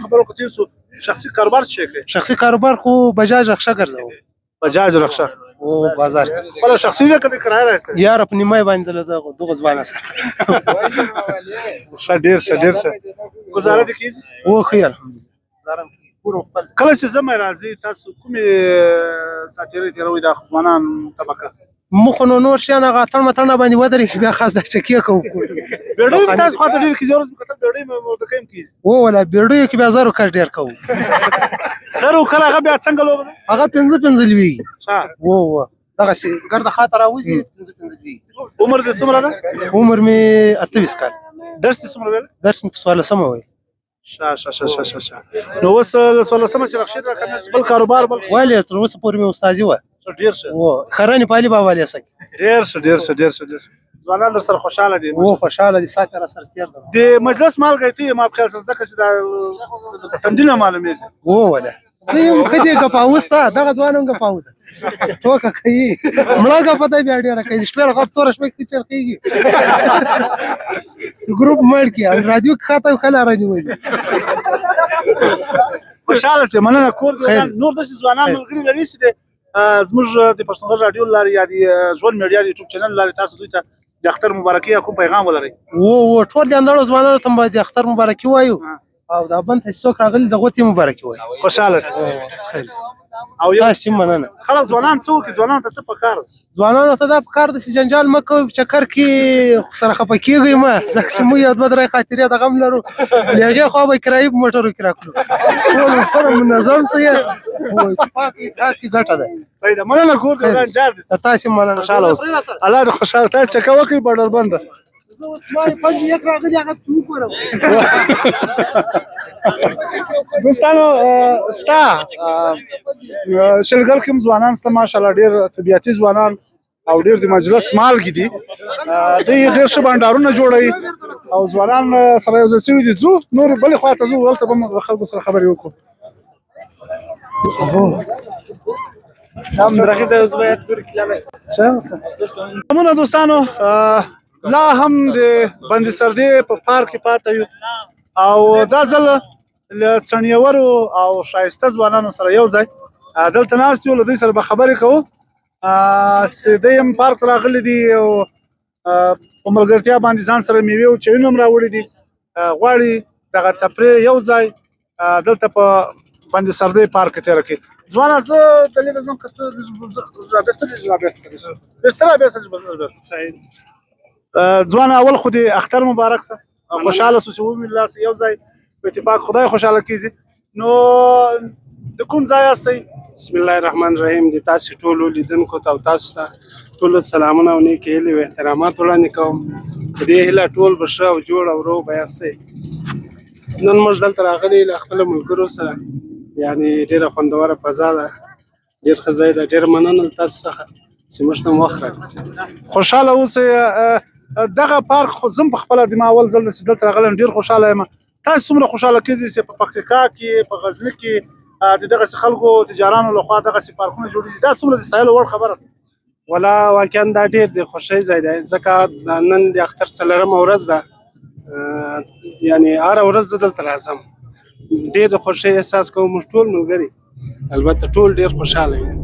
خبرو کې تېر سو، شخصي کاروبار څه کوي؟ شخصي کاروبار خو بجاج رخصه ګرځوم. بجاج رخصه او بازار خپله شخصي ده که د کرایه راایستی؟ یاره په نیمای باندې له دغه ځوانه سره. ښه ډېر ښه ګزاره دې کېږي؟ او ښه الحمدلله. کله چې ژمی راځي تاسو کومې ساعتېرۍ تېروئ دا ځوانان طبقه؟ موږ خو نو نور شیان هغه اتڼ متڼ باندې ودرېږي بیا خاص د چکې کوو. بېډۍ مې تاسو خواته ډېر کېږي، ورځ مې کتل بېډۍ مې مردکۍ هم کېږي. ولا بېډیو کې بیا زرو کش ډېر کوو. زرو کله هغه بیا څنګه لوبه ده؟ هغه 15 لویږي. دغسې ګرده خاته راوځي 15 کېږي. عمر دې څومره ده؟ عمر مې 28 کال. درس دې څومره ویل؟ درس مې 14 وای. شه نو اوس 14 چې رخصت راکنه بل کاروبار بل ولې تر اوسه پورې مې استادي وه. ډیر ښه. و خرانې پالي بابا لې سکه. ډیر ښه. ځوانان در سره خوشاله دي؟ و خوشاله دي، ساعت را سره تیر ده. د مجلس مالګه تی ما په خیال سره ځکه چې دا تندینه معلومېږي. و ولا دې کدي ګپاوستا دغه ځوانم ګپاو ده توګه کوي مړه ګپته بیا ډیره کوي شپه غف تور شپه کې چرخيږي ګروپ مړ کی رادیو خاطه خلا راځي وایي خوشاله سي مننه کور نور د ځوانان ملګری لري چې زموږ د پښتون رادیو لاري یا د ژوند میډیا د یوټیوب چینل لاري تاسو دوی ته د اختر مبارکي کوم پیغام ولري؟ و ټول د اندړو ځوانانو ته باید اختر مبارکي وایو او دا بنت هیڅوک راغلی د غوتی مبارکي وایي. خوشاله خیر او یو تاسو مننه. خلک ځوانان څوک ځوانان ته څه پکار؟ ځوانانو ته دا پکار د جنجال مکو چکر کې سره خپه کیږي ما ځکه چې مو یو دوه درې خاطرې د غم لرو لږه خو به کرایب موټرو کې راکړو ټول منظم سي او اتفاق کی ګټه ده. صحیح ده مننه کور دې جار دي. تاسو مننه خوشاله اوس الله دې خوشاله تاسو چکا وکي بډر بند زه اوس ما پنځه یک راغلی هغه تو کوم دوستانو ستا شلګر کوم ځوانان ستا ماشاءالله ډیر طبيعتي ځوانان او ډیر د مجلس مالګي دي دوی ډیر ښه بانډارونه جوړوي او ځوانان سره یو ځای سوي دي ځو نور بلې خواته ځو هلته به موږ خلکو سره خبرې وکړو. همونه دوستانو لا هم د بند سردې په پارک کې پاته یو او دا ځل له څڼیورو او ښایسته ځوانانو سره یو ځای دلته ناست یو له دوی سره به خبرې کوو چې دوی هم پارک ته راغلي دي او په ملګرتیا باندې ځان سره میوې او چایونه هم راوړي دي غواړي دغه تفریح یو ځای دلته په بند سردې پارک کې تېره کړي. ځوانه زه دلته ځم که ځوانه اول خو دې اختر مبارک سه خوشحاله سو چې ومې یو ځای په اتفاق خدای خوشحاله کیږي. نو د کوم ځای یاستئ؟ بسم الله الرحمن الرحیم. د تاسو ټولو لیدونکو ته او تاسو ته ټولو سلامونه او نیکې هیلې او احترامات وړاندې کوم. په دې هیله ټول به ښه او جوړ او روغ به یاستئ. نن موږ دلته راغلي له خپلو ملګرو سره یعنې ډېره خوندوره فضا ده، ډېر ښه ځای ده. ډېره مننه له تاسو څخه چې موږ ته مو وخت راکړ. خوشحاله اوسئ. دغه پارک خو زم په خپله د ما اول ځل چې دلته راغلی ډېر خوشحاله یم. تاسو څومره خوشحاله کېږئ چې په پکتیکا کې په غزني کې د دغسې خلکو تجارانو لخوا دغسې پارکونه جوړېږي دا څومره د ستایلو وړ خبره ده؟ ولا واقعا دا ډېر د خوښۍ ځای دی ځکه نن د اختر 4مه ورځ ده یعنې هره ورځ زه دلته راځم. ډېر د خوښۍ احساس کوم. موږ ټول ملګري البته ټول ډېر خوشحاله یو.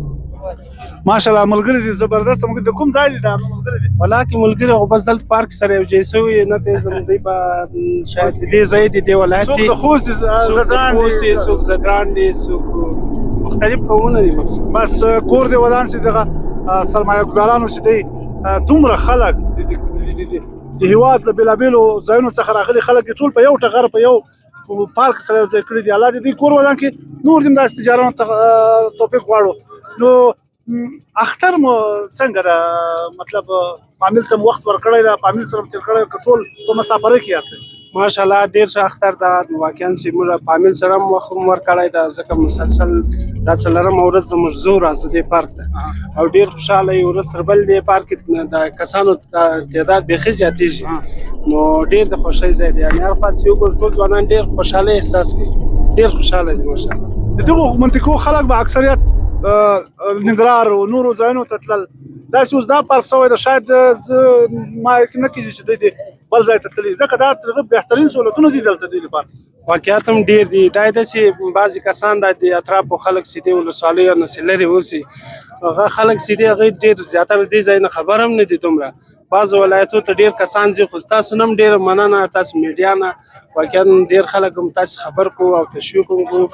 ماشاءالله ملګري دي زبردست. موږ د کوم ځای دي دا ملګري دي؟ ولا کې ملګري خو بس دلته پارک سره یو ځای سوي نه پېژنم دوی به شاید د دې ځای دي دې ولایت دي. څوک د خوست دي څوک زدران دي څوک مختلف قومونه دي. بس کور دې ودان سي دغه سرمایه ګزارانو چې دی دومره خلک د هېواد له بېلابېلو ځایونو څخه راغلي خلک یې ټول په یو ټغر په یو پارک سره یو ځای کړي دي. الله دې دوی کور ودان کړي نور دې داسې تجارانو ته توفیق غواړو. نو اختر مو څنګه ده مطلب فامیل ته وخت ورکړی ده فامیل سره تېر کړی که ټول په مسافرۍ کې یاستئ؟ ماشاءالله ډېر ښه اختر ده. واقعا چې موږ فامیل سره هم وخت ورکړی ده ځکه مسلسل دا 4مه ورځ زموږ زه راځو دې پارک ته او ډېر خوشحاله یو. ورځ تر بل دې پارک کې د کسانو تعداد بیخي زیاتېږي نو ډېر د خوښۍ ځای دی. یعنې هر خوا چې وګورو ټول ځوانان ډېر خوشحاله احساس کوي. ډېر خوشحاله دي ماشاءالله. د دغو منطقو خلک به اکثریت ننګرهار او نورو ځایونو ته تلل داسې اوس دا پارک شوی ده شاید زه ما یقین نه کېږي چې دوی دې بل ځای ته تللي ځکه دا ترغه بهترین سهولتونه دي دلته دوی لپاره. واقعیت هم ډېر دي. دا یې داسې بعضې کسان د اطرافو خلک چې دې ولسوالیو نه چې لرې اوسي هغه خلک چې دي هغوی ډېر زیاتره دې ځای نه خبر هم نه دي دومره. بعضو ولایتو ته ډېر کسان ځي خو ستاسو نه هم ډېره مننه تاسو میډیا نه. واقعا ډېر خلک هم تاسو خبر کړو او تشویق هم کړو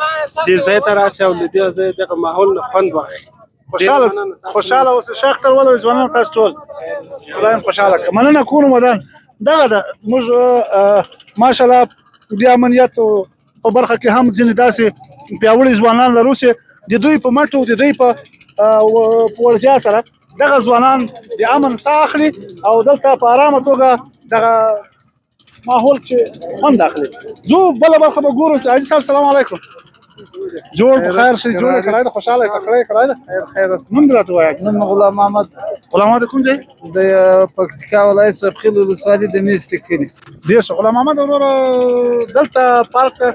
دې ځای ته راسئ او له دې ځای دغه ماحول نه خوند واخلئ. خوشحاله اوسئ. ښه اختر ولرئ ځوانانو تاسو ټول خدای هم خوشحاله کړه. مننه کوم ودان دغه ده موږ ماشاءالله د امنیت په برخه کې هم ځینې داسې پیاوړي ځوانان لرو چې د دوی په مټو د دوی په وړتیا سره دغه ځوانان د امن ساه اخلي او دلته په ارامه توګه دغه ماحول چې خوند اخلي. زه بله برخه به ګورو. حاجي صاحب سلام علیکم. جوړ په خیر شئ؟ جوړ یې کړی ده؟ خوشحاله یې تکړه یې کړی ده؟ خیر نوم دې راته ووایه. نوم غلام محمد غلام محمد کوم ځای؟ د پکتیکا ولایت سرخیل ولسوالي د میستې کلي. ډېر ښه. غلام محمد وروره دلته پارک ته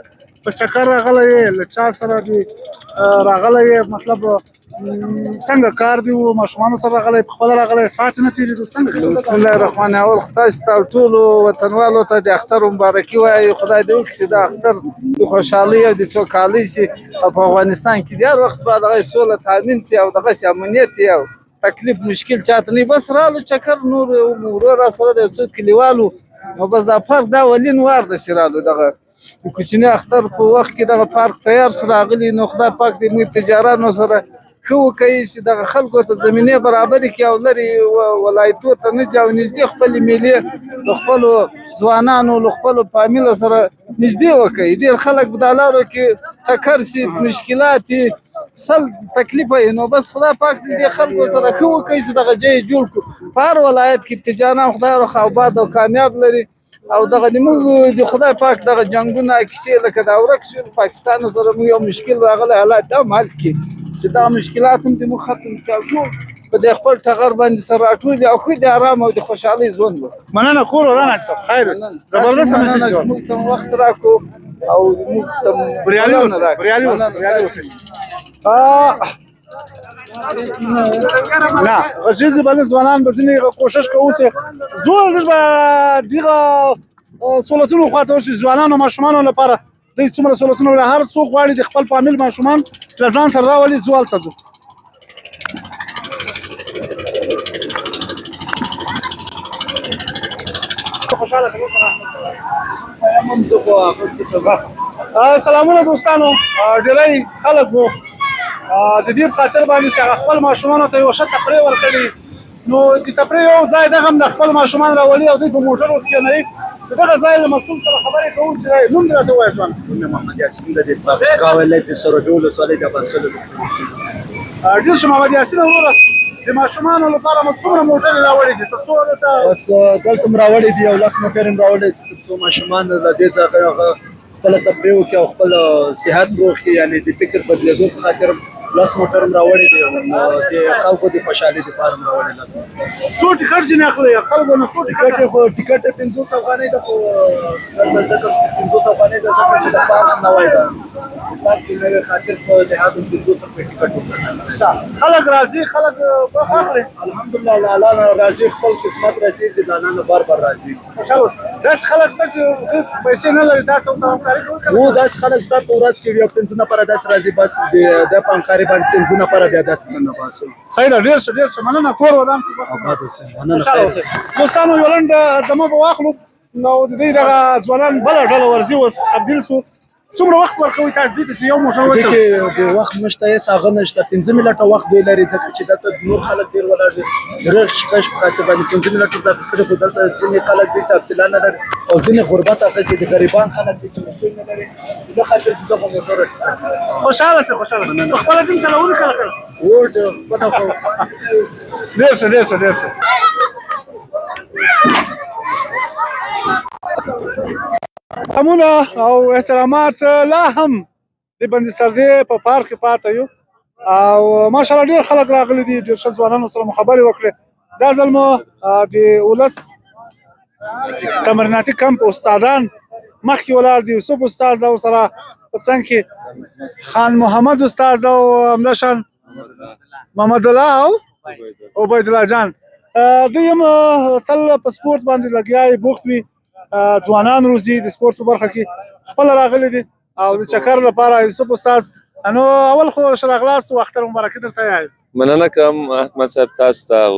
په چکر راغلی یې؟ له چا سره دې راغلی یې؟ مطلب څنګه کار دی و؟ ماشومانو سره راغلی یې؟ پخپله راغلی یې؟ ساعت نه تېرېدو؟ څنګه؟ بسم الله الرحمن الرحیم. خدای ته او ټولو وطنوالو ته د اختر مبارکي وایي. خدای دې وکړي چې د اختر د خوشحالۍ او د سوکالۍ شي او په افغانستان کې د هر وخت بعد هغه سوله تامین شي او دغسې امنیت وي او تکلیف مشکل چاته نه وي. بس رالو چکر نور ورور را سره د څو کلیوالو نو بس دا پارک دا ولین وار ده چې رالو دغه کوچني اختر په وخت کې دغه پارک تیار شو راغلي. نو خدای پاک دې موږ تجارانو سره ښه وکړي چې دغه خلکو ته زمینې برابرې کړي او لرې ولایتو ته نه ځي او نږدې خپلې میلې له خپلو ځوانانو له خپلو فامیله سره نږدې وکړي. ډېر خلک په دا لارو کې ټکر شي، مشکلات سل تکلیف وي. نو بس خدای پاک دې خلکو سره ښه وکړي چې دغه ځای جوړ کړو. په هر ولایت کې تجاران خدای رخ آباد او کامیاب لري او دغه د موږ د خدای پاک دغه جنګونه کیسې لکه دا ورک شو پاکستان سره موږ یو مشکل راغلی حالات دا حل کړي چې دا مشکلات هم دې موږ ختم شي او ټول په دې خپل ټغر باندې سره راټول او ښه د ارام او د خوشحالۍ ژوند وکړو. مننه. کور ودان حاجي صاحب خیر زبردست میسج جوړ. موږ ته وخت راکړو او موږ ته بریالي اوسئ. بریالي اوسئ. نه غږیزې بلې ځوانان به ځینې کوشش کوو چې زه لږ به دغه سهولتونو خواته وشي ځوانانو ماشومانو لپاره. دوی څومره سهولتونه وړي هر څوک غواړي د خپل فامیل ماشومان له ځان سره راولي. ځو هلته ځو. سلامونه دوستانو. ډېری خلک وو د دې په خاطر باندې چې هغه خپل ماشومانو ته یوه ښه تفریح ورکړي. نو د تفریح یو ځای دغه هم د خپل ماشومان راولي او دوی په موټرو کښېنوي. د دغه ځای له مسؤل سره خبرې کوو چې نوم دې راته ووایه ځوانه. نوم محمد یاسین د پکتیکا ولایت سرخیل ولسوالۍ د باسکلو. ډېر ښه محمد یاسین وروره د ماشومانو لپاره مو څومره موټرې راوړې دي تر څو دلته؟ بس دلته م راوړې دي 10 موټرې م راوړې دي تر څو ماشومان له دې څخه خپله تفریح وکړي او خپل صحت روغ کړي. یعنې د فکر بدلېدو په خاطر 10 موټر م راوړې دي او د خلکو د خوشحالۍ دپاره م راوړې 10 موټر. څو ټکټ ځینې اخلي خلکو نه؟ څو ټکټ یې خو ټکټ یې 500 افغانۍ ده خو دلته ځکه 500 افغانۍ ده ځکه چې د پارک نوی ده پارک کې نوی خاطر په لحاظ 500 روپۍ ټکټ وکړه. خلک راځي خلک برخه اخلي. الحمدلله له الله نه راځي خپل قسمت رسېږي د الله نه بار بار راځي. داسې خلک شته چې پیسې نه لري تاسو سره همکاري کوئ؟ هو داسې خلک شته په ورځ کې یو 15 نفره داسې راځي بس د په همکاري باندې 15 نفره بیا داسې نه باسو. صحیح ده. ډېر ښه ډېر ښه. مننه. کور ودان شي. آباد اوسئ. مننه. خیر اوسئ. دوستانو یو لنډ دمه به واخلو. نو د دوی دغه ځوانان بله ډله ورځي اوس تبدیل شو. څومره وخت ورکوئ تاسو دې ته چې یو موټر وچلوئ؟ دې کې د وخت نشته هېڅ هغه نشته. 15 منټه وخت دوی لري ځکه چې دلته نور خلک ډېر ولاړ دي د رغ شکش په خاطر باندې 15 منټه دا کړي خو دلته ځینې خلک دي چې حوصله نه لري او ځینې غربت اخیستي دي غریبان خلک دي چې مسؤل نه لري د خاطر دغه موټر خوشحاله سه خوشحاله په خپله دین چلولي کله کله و د خپله خو ډېر ښه ډېر ښه ډېر ښه. امونه او احترامات لا هم د بندي سردې په پارک کې پاته یو او ماشاءالله ډېر خلک راغلي دي. ډېر ښه ځوانانو سره مو خبرې وکړې. دا ځل مو د ولس تمریناتي کمپ استادان مخکې ولاړ دي. یوسف استاد ده ورسره په څنګ کې خان محمد استاد ده او همداشان محمد الله او عبید الله جان. دوی هم تل په سپورت باندې لګیا بوخت وي. ځوانان روزي د سپورت په برخه کې خپل راغلي دي او د چکر لپاره یوسف استاد. نو اول خو شراغلاس او اختر مبارکي درته یایم. مننه کوم احمد صاحب تاسو ته او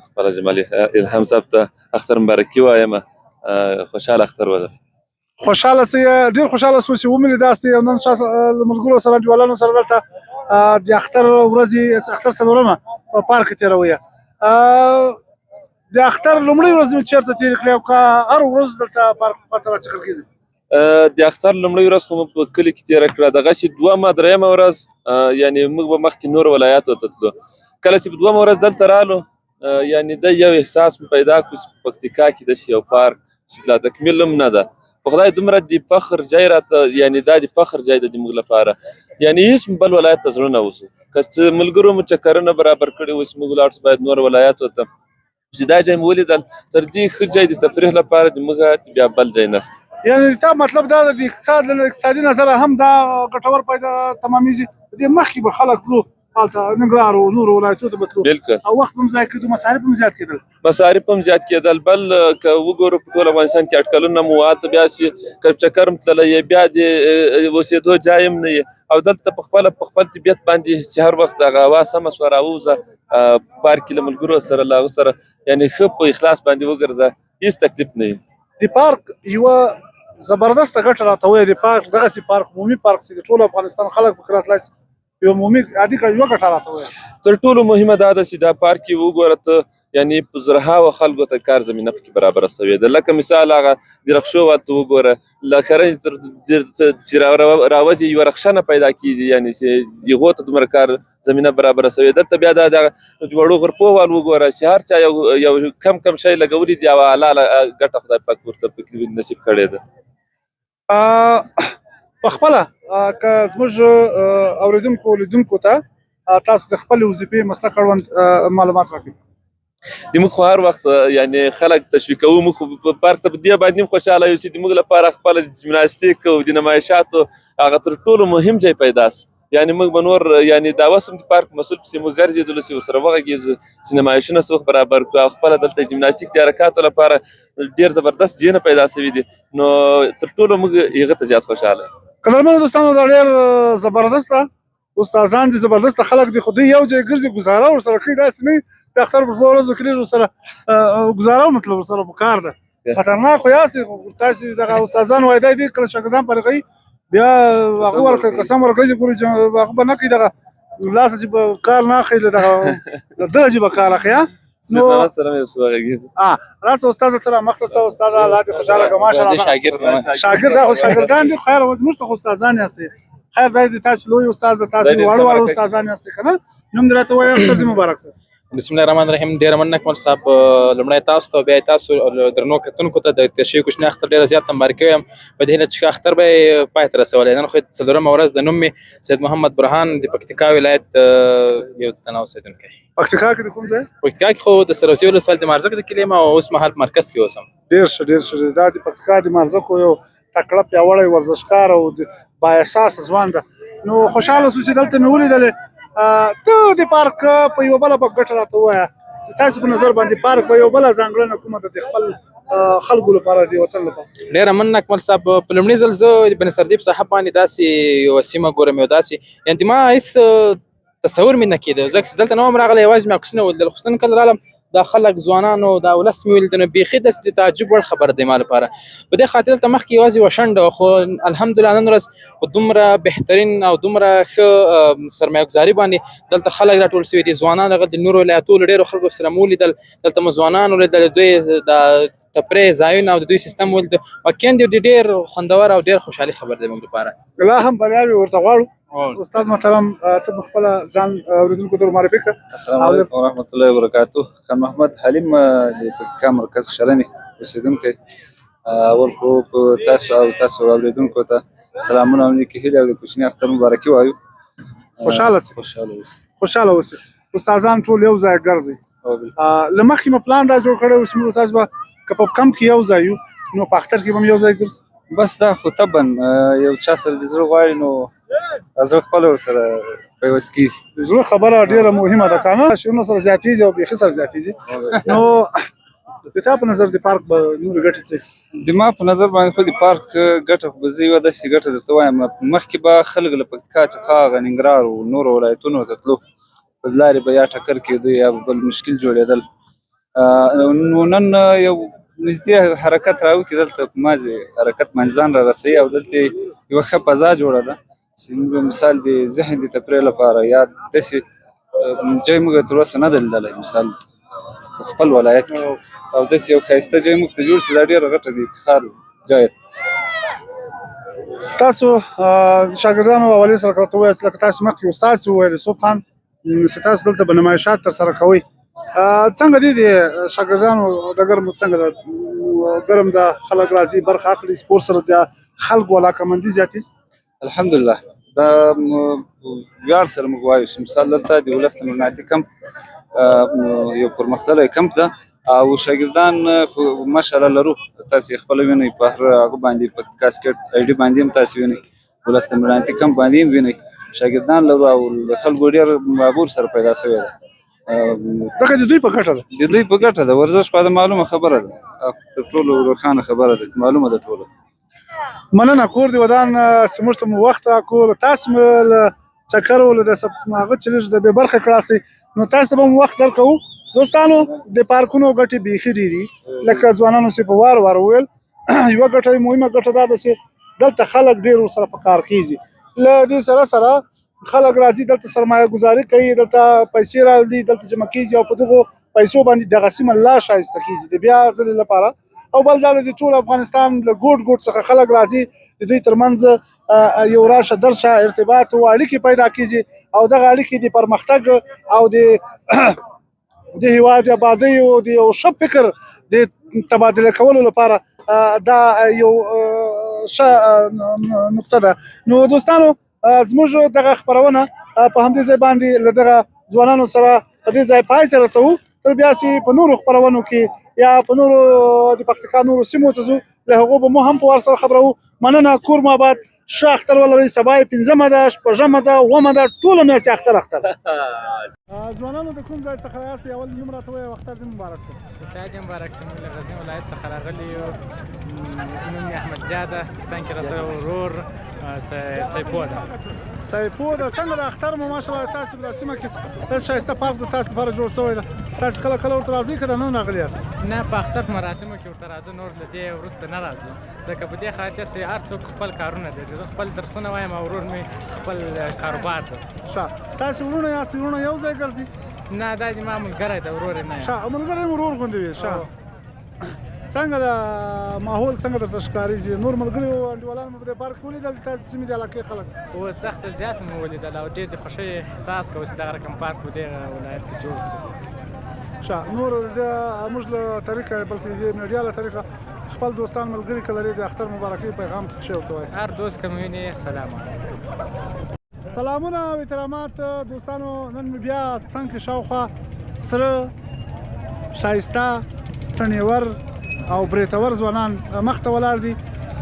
خپل جمالي الهام صاحب ته اختر مبارکي وایم. خوشاله اختر ولر. خوشاله سي ډیر خوشاله سو چې ومني داستي یو نن شاس ملګرو سره دیوالانو سره دلته د اختر ورځي اختر څلورمه په پارک تیروي. د اختر لومړی ورځ مې چیرته تیر کړې او که هر ورځ دلته پارک خاطر چکر کېږي؟ د اختر لومړی ورځ خو په کلي کې تیره کړه. دغسې دومه درېیمه ورځ یعنې موږ به مخکې نور ولایاتو ته تلو کله چې په دومره ورځ دلته رالو یعنې د یو احساس مې پیدا کړو چې په پکتیکا کې داسې یو پارک چې لا تکمیل هم نه ده. په خدای دومره د فخر ځای راته یعنې دا د فخر ځای ده د موږ لپاره. یعنې هېڅ بل ولایت ته زړه نه اوسو. که څه ملګرو مو چکرونه برابر کړي اوس موږ لاړ شو باید نور ولایاتو ته چې دا ځای مو ولیدل تر دې ښه ځای د تفریح لپاره د موږ بیا بل ځای نشته. یعنې تا مطلب دا د اقتصادي نظره هم دا ګټور پیدا تمامیږي. په دې مخکې به خلک تلو هلته ننګرهار او نورو ولایتو ته به تلو بلکل او وخت به هم ضایع کېدو، مصارف هم زیات کېدل. مصارف هم زیات کېدل. بل که وګورو په ټول افغانستان کې اټکلونه مو هلته بیا چې که چکر هم تللی یې بیا د اوسېدو ځای هم نه یې او دلته په خپل طبیعت باندې چې هر وخت دغه هوا سمه شوه راووځه پارک کې له ملګرو سره له هغو سره یعنې ښه په اخلاص باندې وګرځه هېڅ تکلیف نه وي. د پارک یوه زبردسته ګټه راته وایي د پارک دغسې پارک عمومي پارک چې د ټول افغانستان خلک پکې راتلی شي یو عمومي عادي یوه ګټه راته وایي. تر ټولو مهمه دا ده چې دا پارک کې وګوره ته یعنې په زرهاوه خلکو ته کار زمینه پکې برابره سوې ده. لکه مثال هغه د رخشو هلته وګوره له کرنې چې راوځي یوه رخشه نه پیدا کېږي یعنې چې هغو ته دومره کار زمینه برابره سوې. دلته بیا دا دغه وړو غرپو وال وګوره چې هر چا یو کم شی لګولي دي او حلاله ګټه خدای پاک ورته پکې نصیب کړې ده. په خپله که زموږ اورېدونکو لیدونکو ته تاسو د خپلې وظیفې مسلک اړوند معلومات راکړئ. د موږ خو هر وخت یعنې خلک تشویق کوو. موږ خو په پارک ته په دې باندې هم خوشحاله یو چې د موږ لپاره خپله د جمناستیک او د نمایشاتو هغه تر ټولو مهم ځای پیدا سي. یعنې موږ به نور یعنې دا اوس هم د پارک مسؤل پسې موږ ګرځېدلو چې ورسره وغږېږو چې نمایشونه څه وخت برابر کړو او خپله دلته جمناستیک د حرکاتو لپاره ډېر زبردست ځایونه پیدا سوي دي نو تر ټولو موږ هغه ته زیات خوشحاله. قدرمنو دوستانو دا ډېر زبردسته استادان دي، زبردسته خلک دي، خو دوی یو ځای ګرځي ګزاره ورسره کوي. داسې نه د اختر په شپه ورځو کې ورسره ګزاره مطلب ورسره پکار ده. خطرناک خو یاست تاسې دغه استادان وایي دی کله شاګردان پرې کوي بیا هغه ورکړه قسم ورکړي چې ګوري هغه به نه کوي دغه لاسه چې به کار نه اخلي له دغه چې به کار اخلي. نو سره مې اوس وغږېږي راسه استاده ته رامخته سه استاده الله دې خوشحاله کړه. ماشاءالله شاګرد خو شاګردان دي خیر موږ ته خو استادان یاستئ. خیر دی تاسو لوی استاد تاسو وړ استادان یاستئ که نه نوم دې راته وایه اختر دې مبارک سه. بسم الله الرحمن الرحیم. ډېره مننه کوم صاحب لومړی تاسو ته بیا تاسو درنو کتونکو ته د تشویق کوچنی اختر ډېره زیات مبارکي وایم په دې هیله چې اختر به یې پای ته رسولی. نن خو څلورمه ورځ د نوم مې سید محمد برهان د پکتیکا ولایت یو تنه اوسېدونکی. پکتیکا کې د کوم ځای؟ پکتیکا کې خو د سروسي ولسوالۍ د مارزک د کلي یم او اوس مهال مرکز کې اوسم. ډېر ښه دا د پکتیکا د مارزکو یو تکړه پیاوړی ورزشکار او با احساسه ځوان ده. نو خوشحاله شو چې دلته مې ولیدلې. ته د پارک په یوه بله ګټه راته ووایه چې تاسو په نظر باندې پارک په یوه بله ځانګړنه کومه ده د خپل خلکو لپاره د وطن لپاره؟ ډېره مننه اکمل صاحب. په لومړي ځل زه د بن سردیب صاحب باندې داسې یوه سیمه ګورم یو داسې یعنې ما هېڅ تصور مې نه کېده ځکه چې دلته نه وم راغلی یوازې مې عکسونه ولیدل خو نن کله رالم دا خلک ځوانانو دا ولس مې ولید نو بیخي داسې د تعجب وړ خبره دی ما لپاره. په دې خاطر دلته مخکې یوازې یوه شنډه وه خو الحمدلله نن ورځ په دومره بهترین او دومره ښه سرمایه‌ګزاري باندې دلته خلک راټول سوي دي. ځوانان هغه د نورو ولایتو له ډېرو خلکو سره مو ولیدل. دلته مو ځوانان ولیدل دوی د تفریح ځایونه او د دوی سیستم ولید. واقعا د ډېر خوندور او ډېر خوشحالي خبر دی موږ لپاره. لا هم بریاوې ورته غواړو. استاد محترم ته په خپله ځان اورېدونکو ته معرفي کړه. السلام علیکم ورحمت الله وبرکاتو. خان محمد حلیم د پکتیکا مرکز شلمې اوسېدونکی. اول خو په تاسو او تاسو اورېدونکو ته سلامونه او نیکې هیلې او د کوچني اختر مبارکي وایو. خوشحاله اوسئ. استادان ټول یو ځای ګرځئ. له مخکې مو پلان دا جوړ کړی و چې موږ تاسو به که په کم کې یو ځای یو نو په اختر کې به هم یو ځای ګرځو. بس دا خو طبعا یو چا سره د زړه غواړي نو زړه خپله ورسره پیوست کېږي. د زړه خبره ډېره مهمه ده که نه شعرونه سره زیاتېږي او بیخي سره زیاتېږي. نو د تا په نظر د پارک به نورې ګټې څه د ما په نظر باندې خو د پارک ګټه خو به زه یوه داسې ګټه درته وایم. مخکې به خلک له پکتیکا څخه هغه ننګرهار او نورو ولایتونو ته تلو په لارې به یا ټکر کېده یا به بل مشکل جوړېدل. نو نن یو نږدې حرکت راوکړي دلته په مازې حرکت منځان را رسوي او دلته یوه ښه فضا جوړه ده چې موږ مثال د ذهن د تفریح لپاره یا داسې ځای موږ تر اوسه نه دی لیدلی مثال په خپل ولایت کې او داسې یو ښایسته ځای موږ ته جوړ شي دا ډېره غټه د افتخار ځای ده. تاسو شاګردانو حوالې سره راته ووایاست لکه تاسو مخکې استاد وویل یوسف خان چې تاسو دلته به نمایشات ترسره کوئ څنګه دي د شاګردانو ډګر مو څنګه ده ګرم ده خلک راځي برخه اخلي سپورت سره د خلکو علاقمندي زیاتېږي الحمدلله دا ویاړ سره موږ وایو چې مثال دلته د ولس تمریناتي کمپ یو پرمختللی کمپ ده او شاګردان خو ماشاءالله لرو تاسې خپله وینئ په هر هغه باندې په کاسکټ آی ډي باندې هم تاسې وینئ ولس تمریناتي کمپ باندې هم وینئ شاګردان لرو او د خلکو ډېر معبور سره پیدا شوی ده ځکه د دوی په ګټه ده د دوی په ګټه ده ورزش خو د معلومه خبره ده تر ټولو روښانه خبره ده معلومه ده ټوله مننه کور دی ودان چې موږ ته مو وخت راکړو تاسو مو له چکر ول د هغه چې لږ د بې برخې کړاستئ نو تاسو ته به مو وخت درکوو دوستانو د پارکونو ګټې بیخي ډېري لکه ځوانانو چې په وار وار وویل یوه ګټه مهمه ګټه دا ده چې دلته خلک ډېر ورسره په کار کېږي له دې سره سره خلک راځي دلته سرمایه ګزاري کوي دلته پیسې راوړي دلته جمع کېږي او په دغو پیسو باندې دغه سیمه لا ښایسته کېږي د بیا ځلې لپاره او بل دا د ټول افغانستان له ګوټ ګوټ څخه خلک راځي د دوی ترمنځ یو راشه درشه ارتباط او اړیکې پیدا کېږي او دغه اړیکې د پرمختګ او د هیواد آبادۍ او د یو ښه فکر د تبادله کولو لپاره دا یو ښه نقطه ده نو دوستانو زموږ دغه خپرونه په همدې ځای باندې له دغه ځوانانو سره په دې ځای پای ته رسوو تر بیا چې په نورو خپرونو کې یا په نورو د پکتیکا نورو سیمو ته ځو له هغو به مو هم په وار سره خبروو مننه کور مو آباد ښه اختر ولرئ سبا یې 5مه ده 6مه ده 9مه ده ټوله میاشت اختر ځوانانو د کوم ځای څخه یاستئ اول نوم راته ووایه او اختر دې مبارک شه خدای دې مبارک شه موږ له غزني ولایت څخه راغلي یو نوم مې احمد زیاده څنګه راسره ورور سیپو ده سیپو ده څنګه د اختر مو ماشاءالله تاسو په سیمه کې داسې ښایسته پارک د تاسو لپاره جوړ شوی ده تاسو کله کله ورته راځئ که د نن راغلي یاست نه په اختر مراسمو کې ورته راځو نور له دې وروسته نه راځو ځکه په دې خاطر چې هر څوک خپل کارونه دي زه خپل درسونه وایم او ورور مې خپل کاروبار ده ښه تاسو وروڼه یاست وروڼه یو ځای ګرځي نه دا زما ملګری ده ورور یې نه یم ښه ملګری مو ورور غوندې وي ښه څنګه د ماحول څنګه درته ښکارېږي نور ملګري او انډیوالان مو په دې پارک کې ولیدل تاسو سیمې د علاقې خلک اوس سخته زیات مو ولیدل او ډېر د خوښۍ احساس کوو چې دغه رقم پارک په دې ولایت کې جوړ شو ښه نور د موږ له طریقه بلکې د میډیا له طریقه خپل دوستان ملګري که لري د اختر مبارکۍ پیغام څه ورته وایي هر دوست که مې ویني سلام سلامونه او احترامات دوستانو نن مې بیا څنګ کې شاوخوا سره ښایسته څڼېور او بریتور ځوانان مخته ولاړ دي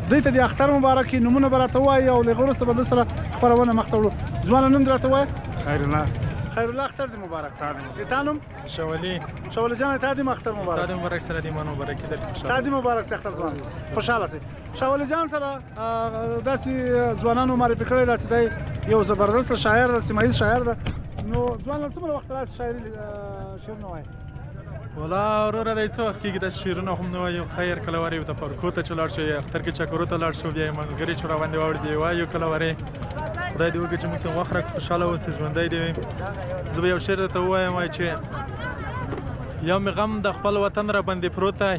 دوی ته د اختر مبارکي نومونه به راته ووایي او له هغې وروسته به ده سره خپرونه مخته وړو ځوانه نوم دې راته ووایه خیرالله اختر دې مبارک د تا نوم شولی شوله جانه تا دې اختر مبارک تا دې مبارک سره دې ایمان مبارکي درکړي تا دې مبارک سي اختر ځوان خوشحاله سي شوله جان سره داسې ځوانانو معرفي کړی دا چې دی یو زبردست شاعر ده سیمه ییز شاعر ده نو ځوان څومره وخت راسي شعرونه وایي ولا وروره دی څه وخت کېږي داسې شعرونه هم نه وایو خیر کله وارې ورته پارکو ته چې لاړ شو یا اختر کې چکرو ته لاړ شو بیا یې ملګري چې راباندې واوړي بیا وایو کله وارې خدای دې وکړي چې موږ ته وخت راکړي خوشحاله اوسې ژوندی دې وي زه به یو شعر درته ووایم وایي چې یو مې غم د خپل وطن راباندې پروت دی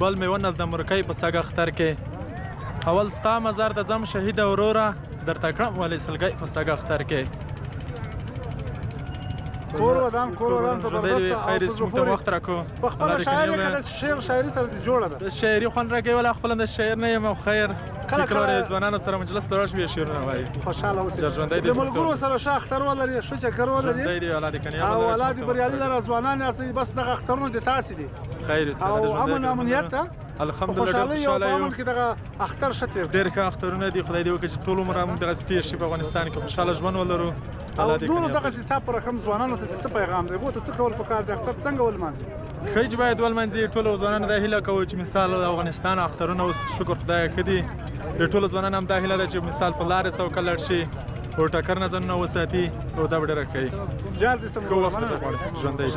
بل مې ونه د مرکۍ په سږ اختر کې اول ستا مزار ته ځم شهیده وروره درته کړم ولې سلګۍ په سږ اختر کې کور ودان زبردست خیر چې موږ ته وخت راکړو په خپله شاعري کې د شعر شاعري سره دې جوړه ده د شاعري خوند راکوي ولا خپله د شاعر نه یم او خیر کله کله ځوانانو سره مجلس ته راشي بیا شعرونه وایي خوشحاله اوسئ ژوندی د ملګرو سره ښه اختر ولري ښه چکر ولري ژوندی دې الله دې کنیان او الله دې بریالي لره ځوانان یاستئ بس دغه اخترونه د تاسې دي خیر او امنیت ته الحمدلله ډېر خوشحالۍ او په امن کې دغه اختر ښه تېر ډېر ښه اخترونه دي خدای دې وکړي چې ټول عمر موږ دغسې تېر شي په افغانستان کې خوشحاله ژوند ولرو او نورو دغسې تا په رقم ځوانانو ته څه پیغام دی هغو ته څه کول پکار دی اختر څنګه ولمانځي ښه چې باید ولمانځي ټولو ځوانانو دا هیله کوو چې مثال د افغانستان اخترونه اوس شکر خدایه ښه دي د ټولو ځوانانو هم دا هیله ده چې مثال په لارې سوکه لاړ شي او ټکر نه ځانونه وساتي او دا به ډېره ښه وي جار دې سم ښه وخت ته غواړم ژوندی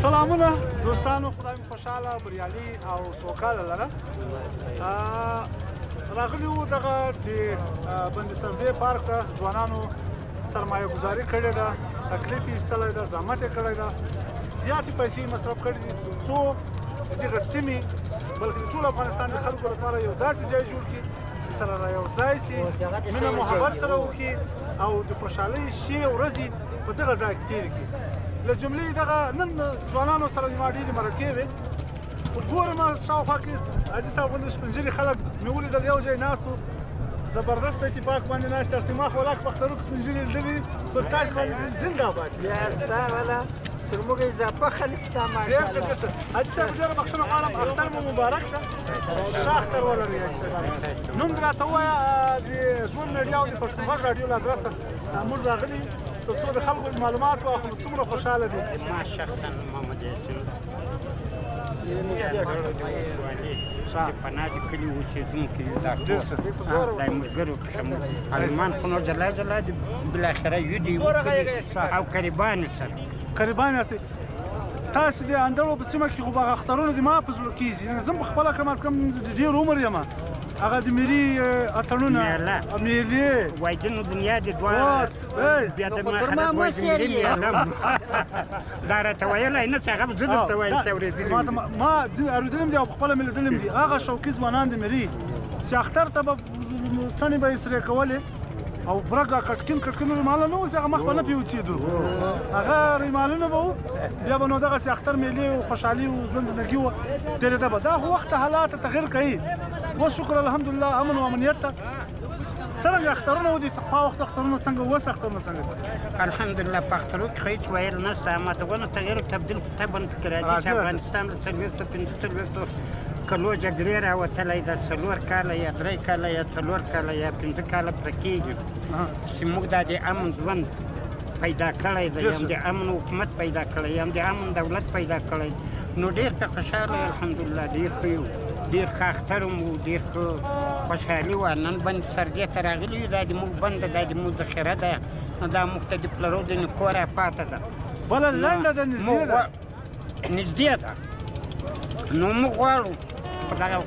سلامونه دوستانو خدای مو خوشحاله بریالي او سوکاله لره راغلي وو دغه د بند سردې پارک ته ځوانانو سرمایه ګزاري کړې ده تکلیف یې ایستلی ده زحمت یې کړی ده زیاتې پیسې مصرف کړي دي څو د دغه سیمې بلکې د ټول افغانستان د خلکو لپاره یو داسې ځای جوړ کړي چې سره را یو ځای سي مینه محبت سره وکړي او د خوشحالۍ شپې ورځې په دغه ځای کې تېرې کړي له جملې دغه نن ځوانانو سره زما ډېرې مرکې وې ګورم شاوخوا کې حاجي صاحب غوندې سپین ږیري خلک مې ولیدل یو ځای ناست وو زبردست اتفاق باندې ناست ارتماخ ولاک پښتنو کې سپین ږیري لیدلي پر تاسو باندې زنده باد یا ستا والا تر موږ اضافه خلک ستا ماشاءالله حاجي صاحب ډېره بخښنه غواړم اختر مو مبارک شه ښه اختر ولرئ حاجي صاحب نوم دې راته ووایه د ژوند میډیا او د پښتون غږ راډیو له ادرسه موږ راغلي تر څو د خلکو معلومات واخلو څومره خوشحاله دي ما شخصا محمد یاسین پناه د کلي اوسېدونکي یو دا ملګرو کې شمول عالمان خو نو جلا جلا دي بالاخره یو دي او قریبان سره قریبان یاستئ تاسې د اندړو په سیمه کې خو به هغه اخترونه د ما په زړه کېږي زه په خپله کم از کم د ډېر عمر یم هغه د ملي اتڼونه مېلې وایي د دنیا د دوه بیا د ما خلک وایي د ملي مېله دا راته ویلی نه چې هغه زه درته وایم چې اورېدلي ما ځینې اورېدلي دي او په خپله مې لیدلي دي هغه شوقي ځوانان د ملي چې اختر ته به څڼې به یې سرې کولې او برګه کټکین ریمالونه نه اوس هغه مخ به نه پیوچېدو هغه ریمالونه به وو بیا به نو دغسې اختر میلې او خوشحالي او ژوند زندګي وه تېرېده به دا خو وخت حالات تغیر کوي اوس شکر الحمدلله امن و امنیت ته څرنګه اخترونه ودي پخوا وخت اخترونه څنګه اوس اخترونه څنګه الحمدلله په اخترو کې خو هېڅ ویل نشته اما دغونه تغیر او تبدیل خو طبعا پکې راځي چې افغانستان له 40 کلو جګړې راوتلی ده 4 کاله یا 3 کاله یا 4 کاله یا 5 کاله پرې کېږي چې موږ دا د امن ژوند پیدا کړی دی یم د امن حکومت پیدا کړی یم د امن دولت پیدا کړی نو ډېر ښه خوشحاله الحمدلله ډېر ښه یو ډېر ښه اختر مو ډېر ښه خوشحالي وه نن بند سردې ته راغلي یو دا د موږ بنده دا د موږ ذخیره ده دا موږ ته د پلرو د نیکو راپاته ده بله لنډه ده نږدې ده نو موږ غواړو په دغه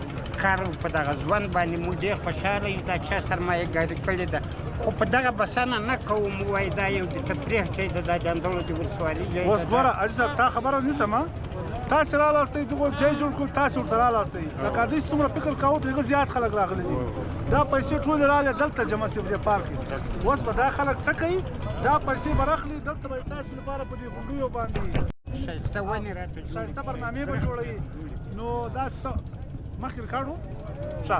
کار په دغه ژوند باندې موږ ډېر خوشحاله یو دا چا سرمایه ګاري کړې ده خو په دغه بسنه نه کوو موږ وایي دا یو د تفریح ځای ده دا د اندړو د ولسوالي ځای ده اوس ګوره حاجي صاحب تا خبره نیسم تاسې رالاستئ دغه ځای جوړ کړو تاسې ورته رالاستئ لکه دوی څومره فکر کاوه ترې زیات خلک راغلي دي دا پیسې ټولې راغلې دلته جمع شوې په دې پارک کې اوس به دا خلک څه کوي دا پیسې به راخلي دلته به تاسې لپاره په دې غونډیو باندې ښایسته ونې راته ښایسته برنامې به جوړوي نو دا مخکې ریکارډ و ښه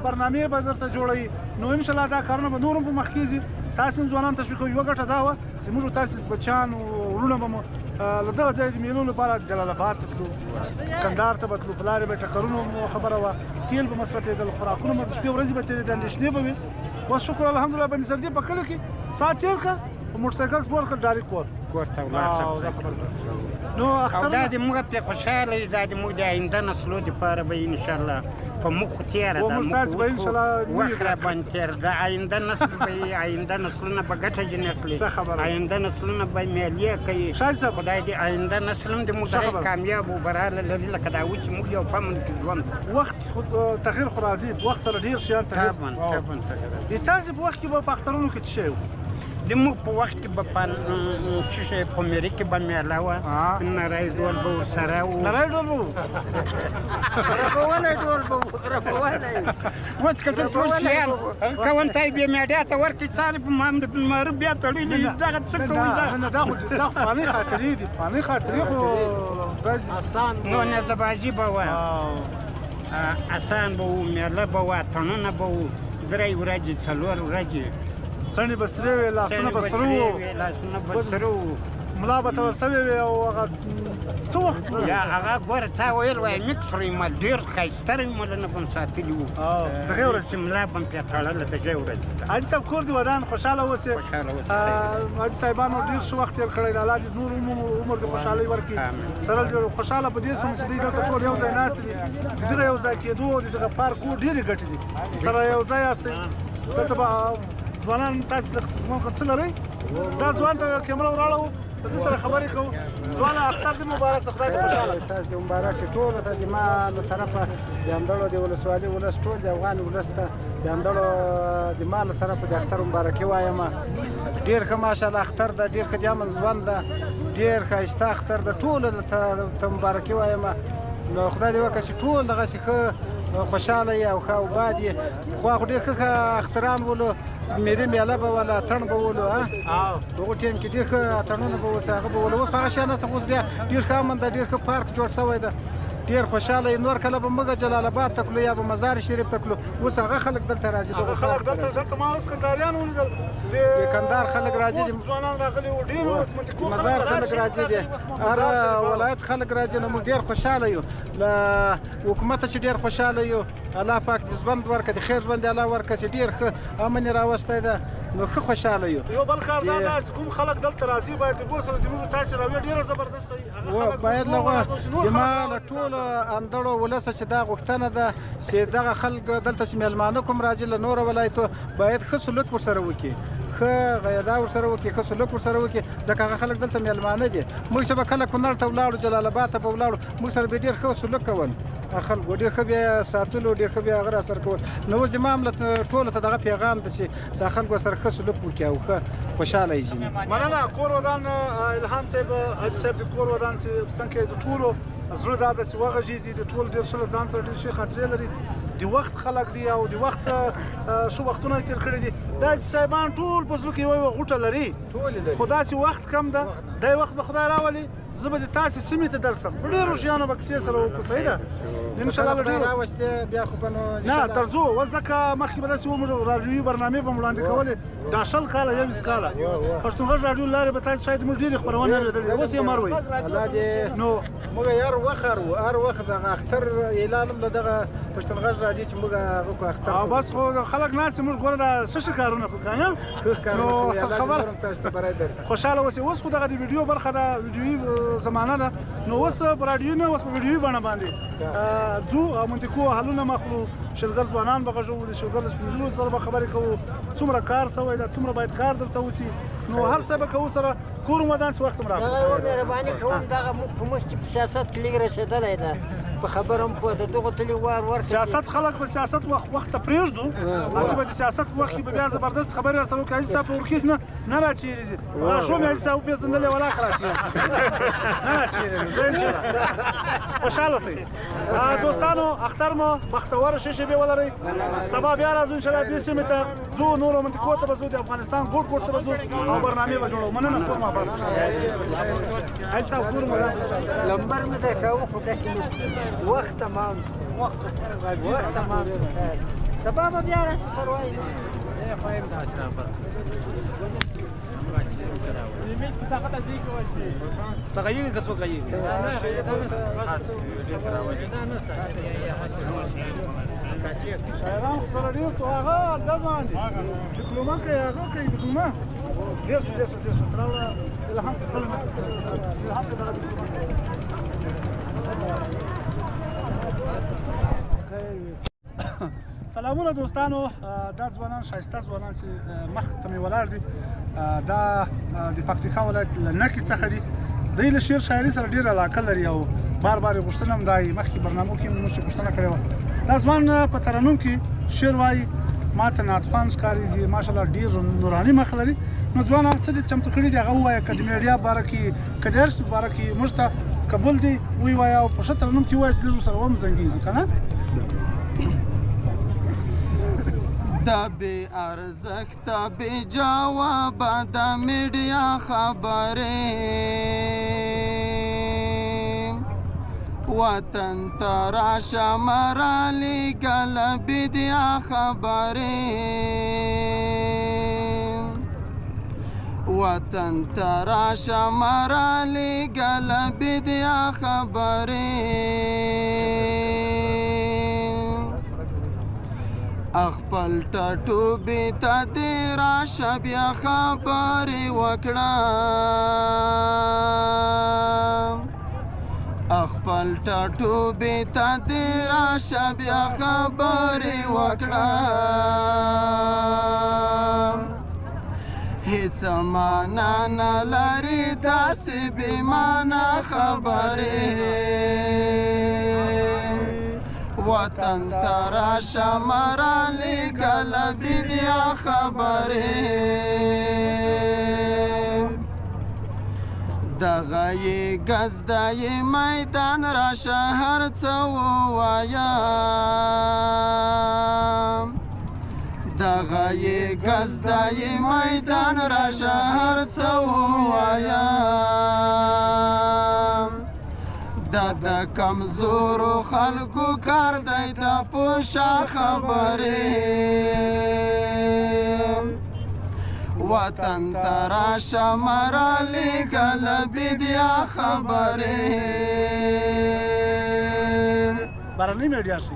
برنامې به درته جوړوي نو انشاءالله دا کارونه به نور هم په مخ کېږي تاسې هم ځوانان تشویق کوئ یوه ګټه دا وه چې موږ تاسې بچیان او وروڼه به مو له دغه ځای د مېلو لپاره جلال آباد ته تلو کندهار ته به تلو په لارې به ټکرونو خبره وه تیل به مصرفېدل خوراکونه به شپې ورځې به تېرېدل اندېښنې به وي اوس شکر الحمدلله بندي سردي په کلي کې ساعت تېر کړه په موټرسایکل سپور کړه ډایرکټ کور ته ولاړ نو او دا د موږ پرې خوشحاله یو دا د موږ د آینده نسلو دپاره به انشاءالله په موږ خو تېره ده وخت را باندې تېر ده آینده نسل به آینده نسلونه به ګټه ځینې اخلي آینده نسلونه به میلیې کوي خدای دې آینده نسل هم د موږ دغه کامیاب و براله لري لکه دا اوس چې موږ یو په امن کې ژوند وخت تغیر خو راځي وخت سره ډېر شیان تغیر د تاسې په وخت کې به په اخترونو کې څه شی و د موږ په وخت کې به څه شی په میرې کې به میله وه نری ډول به ورسره و نری ډول به و ربولی ډول به و ربولی اوس که څه ټول شیان کونتی بې میډیا ته ورکړي ستاسې په معروف بیا تړلي دغه څه کوئ دا خو پخوانۍ خاطرې دي پخوانۍ خاطرې خو نو نظبازي به وه اسان به و میله به و اتڼونه به و 3 ورځې 4 ورځې څڼې به سرې وې لاسونه به سره وو ملا به تړل سوې وې او هغه څه وخت یا هغه ګوره تا ویل وایي مکس ریمل ډېر ښایسته ریملونه به م ساتلي وو دغې ورځې چې ملا به م پرې تړله دغې ورځې حاجي صاحب کور دې ودان خوشحاله اوسې حاجي صاحبانو ډېر ښه وخت تېر کړی دی الله دې نور عمر د خوشحالۍ ورکړي سره خوشحاله په دې شوم چې دوی دلته ټول یو ځای ناست دي د دغه یو ځای کېدو د دغه پارکو ډېرې ګټې دي سره یو ځای یاستئ دلته به ځوانان تاسې د څه لرئ دا ځوان ته کیمره وراړو په دې سره خبرې کوو ځوانه اختر دې مبارک شه خدای دې خوشحاله تاسو دې مبارک شه ټولو ته د ما له طرفه د اندړو د ولسوالي ولس ټول د افغان ولس ته د اندړو د ما له طرفه د اختر مبارکي وایم ډېر ښه ماشاءالله اختر ده ډېر ښه د امن ژوند ده ډېر ښایسته اختر ده ټولو ته مبارکي وایم نو خدای دې وکړي چې ټول دغسې ښه خوشحاله یې او ښه اباد یې. پخوا خو ډېر ښه اختران ولو، مېلې میله به وله، اتڼ به ولو. هغو ټایم کې ډېر ښه اتڼونه به اوس هغه به ولو. اوس هغه شیان نشته. اوس بیا ډېر ښه امن ده، ډېر ښه پارک جوړ شوی ده، ډېر خوشحاله یې. نور کله به موږ جلال آباد ته تلو یا به مزار شریف ته تلو، اوس هغه خلک دلته راځي. هغه خلک دلته ما اوس کنداریان ولیدل، د کندهار خلک راځي، ځوانان راغلي وو، ډېر اوس منطقو مزار خلک راځي دي، هر ولایت خلک راځي. نو موږ ډېر خوشحاله یو له حکومته چې ډېر خوشحاله یو. الله پاک دې ژوند ورکړي، د خیر ژوند الله ورکړي چې ډېر ښه امن یې راوستی ده. نو ښه خوشحاله یو. یو بل کار دا ده چې کوم خلک دلته راځي باید د بوسره د موږ تاسې راویه ډېره زبردسته وي. باید زما له ټولو اندړو ولسه چې دا غوښتنه ده چې دغه خلک دلته چې میلمانه کوم راځي له نورو ولایتو باید ښه سلوک ورسره وکړي، ښه غیدا ورسره وکړي، ښه سلوک ورسره وکړي، ځکه هغه خلک دلته میلمانه دي. موږ چې به کله کونړ ته ولاړو، جلال آباد ته به ولاړو، موږ سره به ډېر ښه سلوک کول خلکو، ډېر ښه بیا ساتلو، ډېر ښه بیا هغه راسره کول. نو اوس زما هم ټولو ته دغه پیغام ده چې دا خلکو سره ښه سلوک وکړي او ښه خوشحاله یې ژوند. مننه. کور ودان الهام صاحب، حاجي صاحب د کور ودان څنګه د ټولو زړه دا ده چې وغږېږي، د ټول ډېر ښه له ځان سره ډېر ښې خاطرې لري، د وخت خلک دي او د وخت ښه وختونه تېر کړي دي. دا چې صاحبان ټول په زړه کې یوه غوټه لري، خو داسې وخت کم ده، دی وخت به خدای راولي، زه به د تاسې سیمې ته درسم، په ډېرو شیانو به کیسې سره وکړو. صحیح ده؟ انشاءالله له ډېرو راوستې بیا خو به نو نه درځو. اوس ځکه مخکې به داسې وو موږ راډیوي برنامې به مو وړاندې کولې، دا 20 کاله 21 کاله پښتون غږ راډیو لارې به تاسې شاید موږ ډېرې خپرونې اورېدلې، اوس یې مر وایي. نو موږ هر وخت هر وخت دغه اختر اعلان هم له دغه پښتون غږ راځي چې موږ هغه کو اختر او بس خو خلک ناست موږ ګوره دا څه کارونه خو که نه نو خبر خوشحاله اوسئ. اوس خو دغه د ویډیو برخه ده، ویډیوي زمانه ده، نو اوس په راډیو نه، اوس په ویډیوي بڼه باندې ځو او منطقو حلونه مخلو، شلګر ځوانان به غږوو، د شلګر د سپین ږیرو سره به خبرې کوو، څومره کار شوی ده، څومره باید کار دلته وشي. نو هر څه به کوو سره کور ودان چې وخت هم راغلی. مهرباني کوم دغه په مخ کې په سیاست کې لږ رسېدلی ده، په خبره هم پوه ده، دغو تلي وار سیاست خلک به سیاست وخت ته پرېږدو، هلته به د سیاست په وخت کې به بیا زبردست خبرې راسره وکړي. حاجي صاحب په ورکیس نه راچېرې دي، شو مې حاجي صاحب وپېژندلی ولاکه راچېرې نه راچېرې دي. خوشحاله اوسئ دوستانو، اختر مو بختوره ښې شېبې ولرئ. سبا بیا راځو انشاءالله دې سیمې ته ځو، نورو منطقو ته به ځو، د افغانستان ګوټ ګوټ ته به ځو او برنامې به جوړوو. مننه. کور مو آباد. حاجي صاحب کور مو لمبر مې ته کوو، خو دا کې وخت تمام وخت تمام سبا به بیا راشي، پروا یې نه. تغيير كسو غير شاعران خو سره ډېر څو هغه دا باندې ډیپلوما کوي، هغه کوي ډیپلوما ډېر څه راوړه. الهام څه الهام څه دغه سلامونه دوستانو. دا ځوانان ښایسته ځوانان چې مخ ته مې ولاړ دي، دا د پکتیکا ولایت له نکې څخه دي. دوی له شعر شاعري سره ډېره علاقه لري او بار بار یې غوښتنه هم دا مخکې برنامو کې موږ غوښتنه کړې وه. دا ځوان په ترنم کې شعر وایي، ما ته نعتخوان ښکارېږي، ماشاءالله ډېر نوراني مخ لري. نو ځوانه څه دې چمتو کړي دي هغه ووایه، که د میډیا په باره کې که د هر څه په باره کې موږ ته قبول دی ویې وایه او په ښه ترنم کې ووایه چې لږ ورسره ومزنګېږو که نه. دا بې ارزښته بې جوابه د میډیا خبرې وطن ته راشه مرالیږه له بیدیا خبرې وطن ته راشه مرالیږه له بیدیا خبرې خپل ټاټوبي ته دې راشه بیا خبرې وکړه خپل ټاټوبي ته دې راشه بیا خبرې وکړه هیڅ معنا نه لري داسې بې معنا خبرې وطن ته راشه مرالیږه له بیدیا خبرې دغه یې ګزدایي میدان راشه هر څه ووایم دغه یې ګزدایي میدان راشه هر څه ووایم دا د کمزورو خلکو کار دی د پوشه خبرې وطن ته راشه مرالې ګله بیدیا خبرې بهرنۍ میډیا شي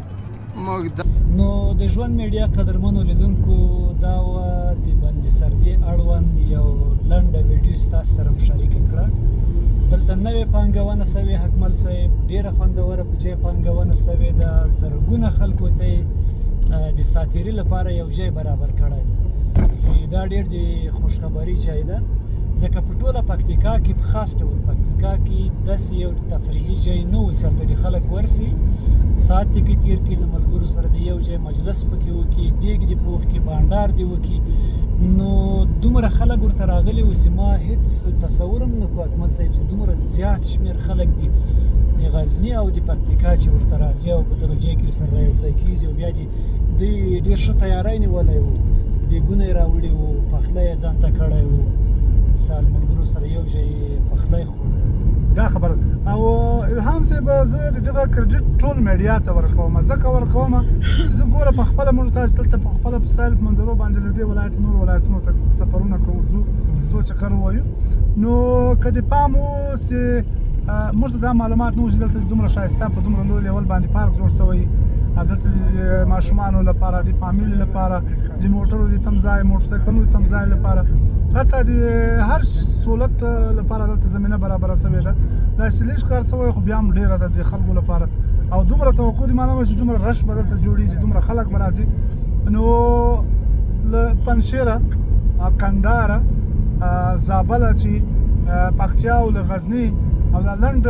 نو د ژوند میډیا قدرمنو لیدونکو دا وه د بند سردي اړوند یو لنډه ویډیو ستاسو سره مشارکه کړه دلته نوې پانګونه سوې حکمل صاحب ډېره خوندوره بوجۍ پانګونه سوې ده زرګونه خلکو ته د ساتیري لپاره یو ځای برابر کړی ده چې دا ډېر د خوشخبري ځای ده ځکه په ټوله پکتیکا کې په خاص ډول پکتیکا کې داسې یو تفریحي ځای نه و چې هلته د خلک ورسي ساعت دې کې تېر کړي له ملګرو سره د یو ځای مجلس پکې وکړي دیګ دې پوخ کړي بانډار دې وکړي نو دومره خلک ورته راغلي وو چې ما هېڅ تصور هم نه کړو اکمل صاحب چې دومره زیات شمېر خلک دي د غزني او د پکتیکا چې ورته راځي او په دغه ځای کې سره یوځای کېږي او بیا دوی ډېر ښه تیاری نیولی وو دیګونه یې راوړي وو پخلی یې ځان ته کړی وو مثال ملګرو سره یو ځای پخلی خورو دا خبره او الهام صاحب زه د دغه کریډټ ټول میډیا ته ورکوم ځکه ورکوم چې زه ګوره په خپله موږ تاسو دلته په خپله په سایل منظرو باندې له دې ولایت نورو ولایتونو ته سفرونه کوو ځو چکر ووایو نو که د پام و چې موږ ته دا معلومات نه و چې دلته دومره ښایسته په دومره لوی لیول باندې پارک جوړ شوی دلته د ماشومانو لپاره د فامیل لپاره د موټرو د تمځای موټرسایکلونو د تمځای لپاره حتی د هر سهولت لپاره دلته زمینه برابره شوې ده داسې لږ کار شوی خو بیا هم ډېره ده د خلکو لپاره او دومره توقع دې معلومه چې دومره رش به دلته جوړېږي دومره خلک به راځي نو له پنجشیره کندهاره زابله چې پکتیا او له غزني او دا لنډ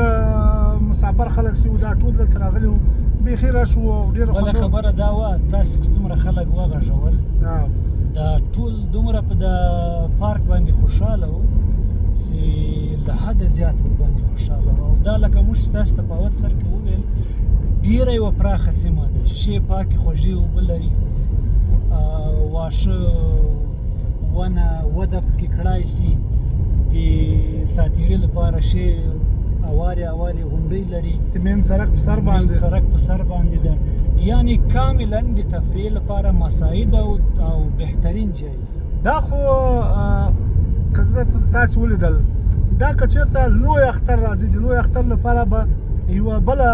مسافر خلک چې دا ټول دلته راغلي وو بیخي رش وو او ډېره بله خبره دا وه تاسې څومره خلک وغږول دا ټول دومره په د پارک باندې خوشحاله وو چې له حده زیات ورباندې خوشحاله وو او دا لکه موږ چې تاسو ته په اول سر کې وویل ډېره یوه پراخه سیمه ده ښې پاکې خوږې اوبه لري واښه ونه وده پکې کړای شي د ساتیري لپاره ښې اوارې غونډۍ لري د مین سړک په سر باندې سړک په سر باندې ده یعنی کاملا د تفریح لپاره مساعد او بهترین ځای دا خو که زه تاسو ولیدل دا که چېرته لوی اختر راځي د لوی اختر لپاره به یوه بله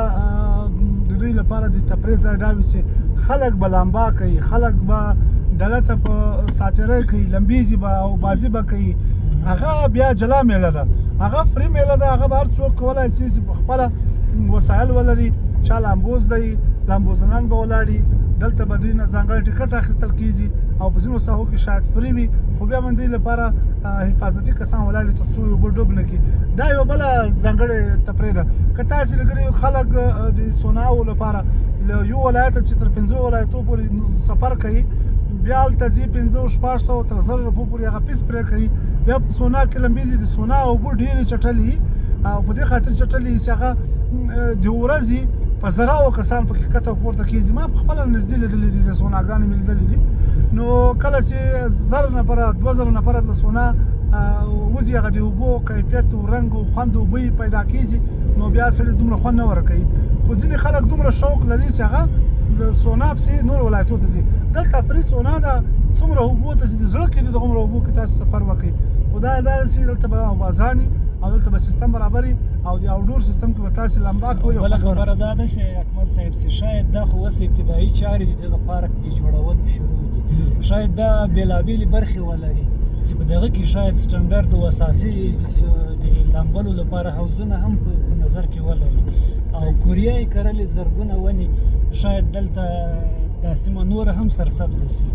د دوی لپاره د تفریح ځای دا وي چې خلک به لامبا کوي خلک به دلته په ساتیرۍ کوي لمبیزي به او بازي به کوي هغه بیا جلا میله ده هغه فری میله ده هغه به هر څوک کولی شي چې په خپله وسایل ولري چا لامبوز دی لامبوزنان به ولاړي دلته به دوی نه ځانګړی ټکټ اخیستل کېږي او په ځینو ساحو کې شاید فری وي خو بیا من دوی لپاره حفاظتي کسان ولاړي تر څو اوبه ډوب نه کړي دا یوه بله ځانګړې تفریح ده که تاسې لګري خلک د سوناو لپاره له یو ولایته چې تر 5 ولایتو پورې سفر کوي بیا هلته ځي 500-600 تر 1000 روپو پورې هغه فیس پرې کوي بیا په سونا کې لمبېږي د سونا اوبه ډېرې چټلې او په دې خاطر چټلې چې هغه د ورځې په زراو کسان پکې ښکته او پورته کېږي ما په خپله نږدې لیدلې دي د سوناګانې مې لیدلې دي نو کله چې 1000 نفره 2000 نفره د سونا وځي هغه د اوبو کیفیت او رنګ او خوند او بوی پیدا کېږي نو بیا سړي دومره خوند نه ورکوي خو ځینې خلک دومره شوق لري چې هغه د سونا پسې نور ولایتو ته ځي دلته فري سونا ده څومره اوبو ته چې د زړه کې دي دغومره اوبو کې تاسو سفر وکړئ خو دا چې دلته به اوازاني او دلته به سیستم برابري او د آوټډور سیستم کې به تاسې لمبا کوئ بله خبره دا ده چې اکمل صاحب چې شاید دا خو اوس ابتدایي چارې د دغه پارک د جوړولو شروع دي شاید دا بېلابېلې برخې ولري چې په دغه کې شاید سټنډرډ او اساسي د لامبلو لپاره حوضونه هم په نظر کې ولري او کوریا یې کرلې زرګونه ونې شاید دلته دا سیمه نوره هم سرسبزه سي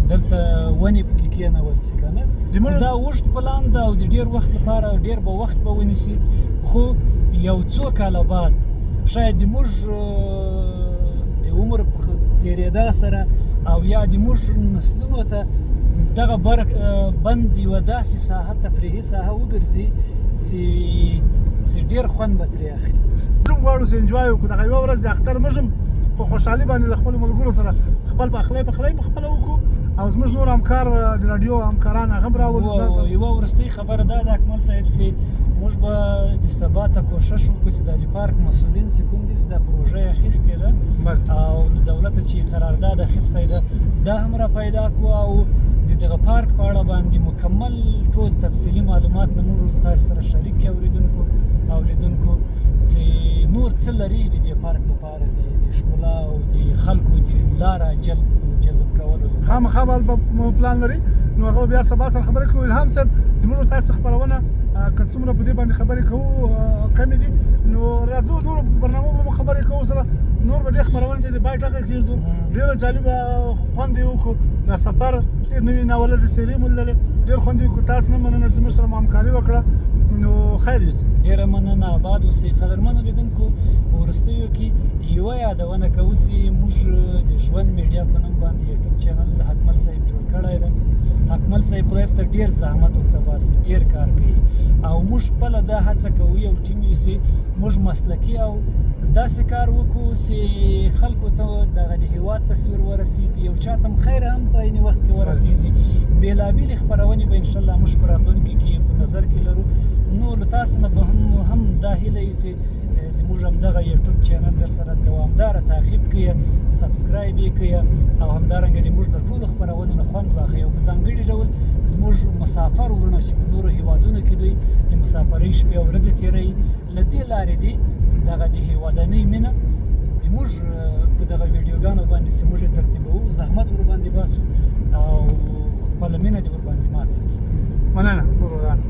دلته ونې پکې کېنول سي که نه دا اوږد پلان ده او د ډېر وخت لپاره ډېر به وخت به ونیسي خو یو څو کاله بعد شاید د موږ د عمر په تېرېدا سره او یا د موږ نسلونو ته دغه بند یوه داسې ساحه تفریحي ساحه وګرځي چې ډېر خوند به ترې اخلي. موږ غواړو چې انجوای وکړو. دغه یوه ورځ د اختر موږ هم په خوشحالي باندې له خپلو ملګرو سره خپل پخلی په خپله وکړو او زموږ نور همکار د راډیو همکاران هغه هم راولو. یوه وروستۍ خبره دا ده اکمل صاحب چې موږ به د سبا ته کوشش وکړو چې د پارک مسؤلین چې کوم دي چې دا پروژه یې اخیستې ده او له دولته چې قرارداد اخیستی ده دا هم را پیدا کړو او د دغه پارک په اړه باندې مکمل ټول تفصیلي معلومات له موږ تاسو سره شریک کړو اوریدونکو او لیدونکو چې نور څه لري د دې پارک لپاره د ښکلا او د خلکو د لاره جذب کولو خامخا به پلان لري. نو هغه بیا سبا سره خبرې کوو. الهام صاحب د موږ تاسو خپرونه که څومره په دې باندې خبرې کوو کمې دي نو راځو نورو برنامو به مو خبرې کوو سره نور به دې خپرونې ته د بای ټکه کېږدو. ډېره جالبه خوند یې وکړو. دا سفر ډېر نوې ناوله د څېرې مو لیدلې ډېر خوند یې وکړو. تاسو نه مننه زموږ سره مو همکاري وکړه. نو خیر یوسف ډېره مننه. آباد اوسئ. قدرمنو لیدونکو په وروستیو کې یوه یادونه کوو چې موږ د ژوند میډیا په نوم باندې یوټیوب چینل د حکمل صاحب جوړ کړی ده. حکمل صاحب خدای ته ډېر زحمت ورته باسي ډېر کار کوي او موږ خپله دا هڅه کوو یو ټیم یو چې موږ مسلکي او داسې کار وکړو چې خلکو ته دغه د هېواد تصویر ورسیږي یو چا ته هم خیر هم په عین وخت کې ورسیږي. بېلابېلې خپرونې به انشاءالله موږ په راتلونکي کې په نظر کې لرو. نو له تاسو نه به هم دا هیله وي چې د موږ همدغه یوټیوب چینل در سره دوامداره تعقیب کړئ سبسکرایب یې کړئ او همدارنګه د موږ له ټولو خپرونو نه خوند واخلئ او په ځانګړي ډول زموږ مسافر وروڼه چې په نورو هېوادونو کې دوی د مسافرۍ شپې او ورځې تېروي له دې لارې دي دغه د هېوادنۍ مینه د موږ په دغه ویډیوګانو باندې چې موږ یې ترتیبوو زحمت ورباندې باسو او خپله مینه دې ورباندې ماته کړي. مننه وروران.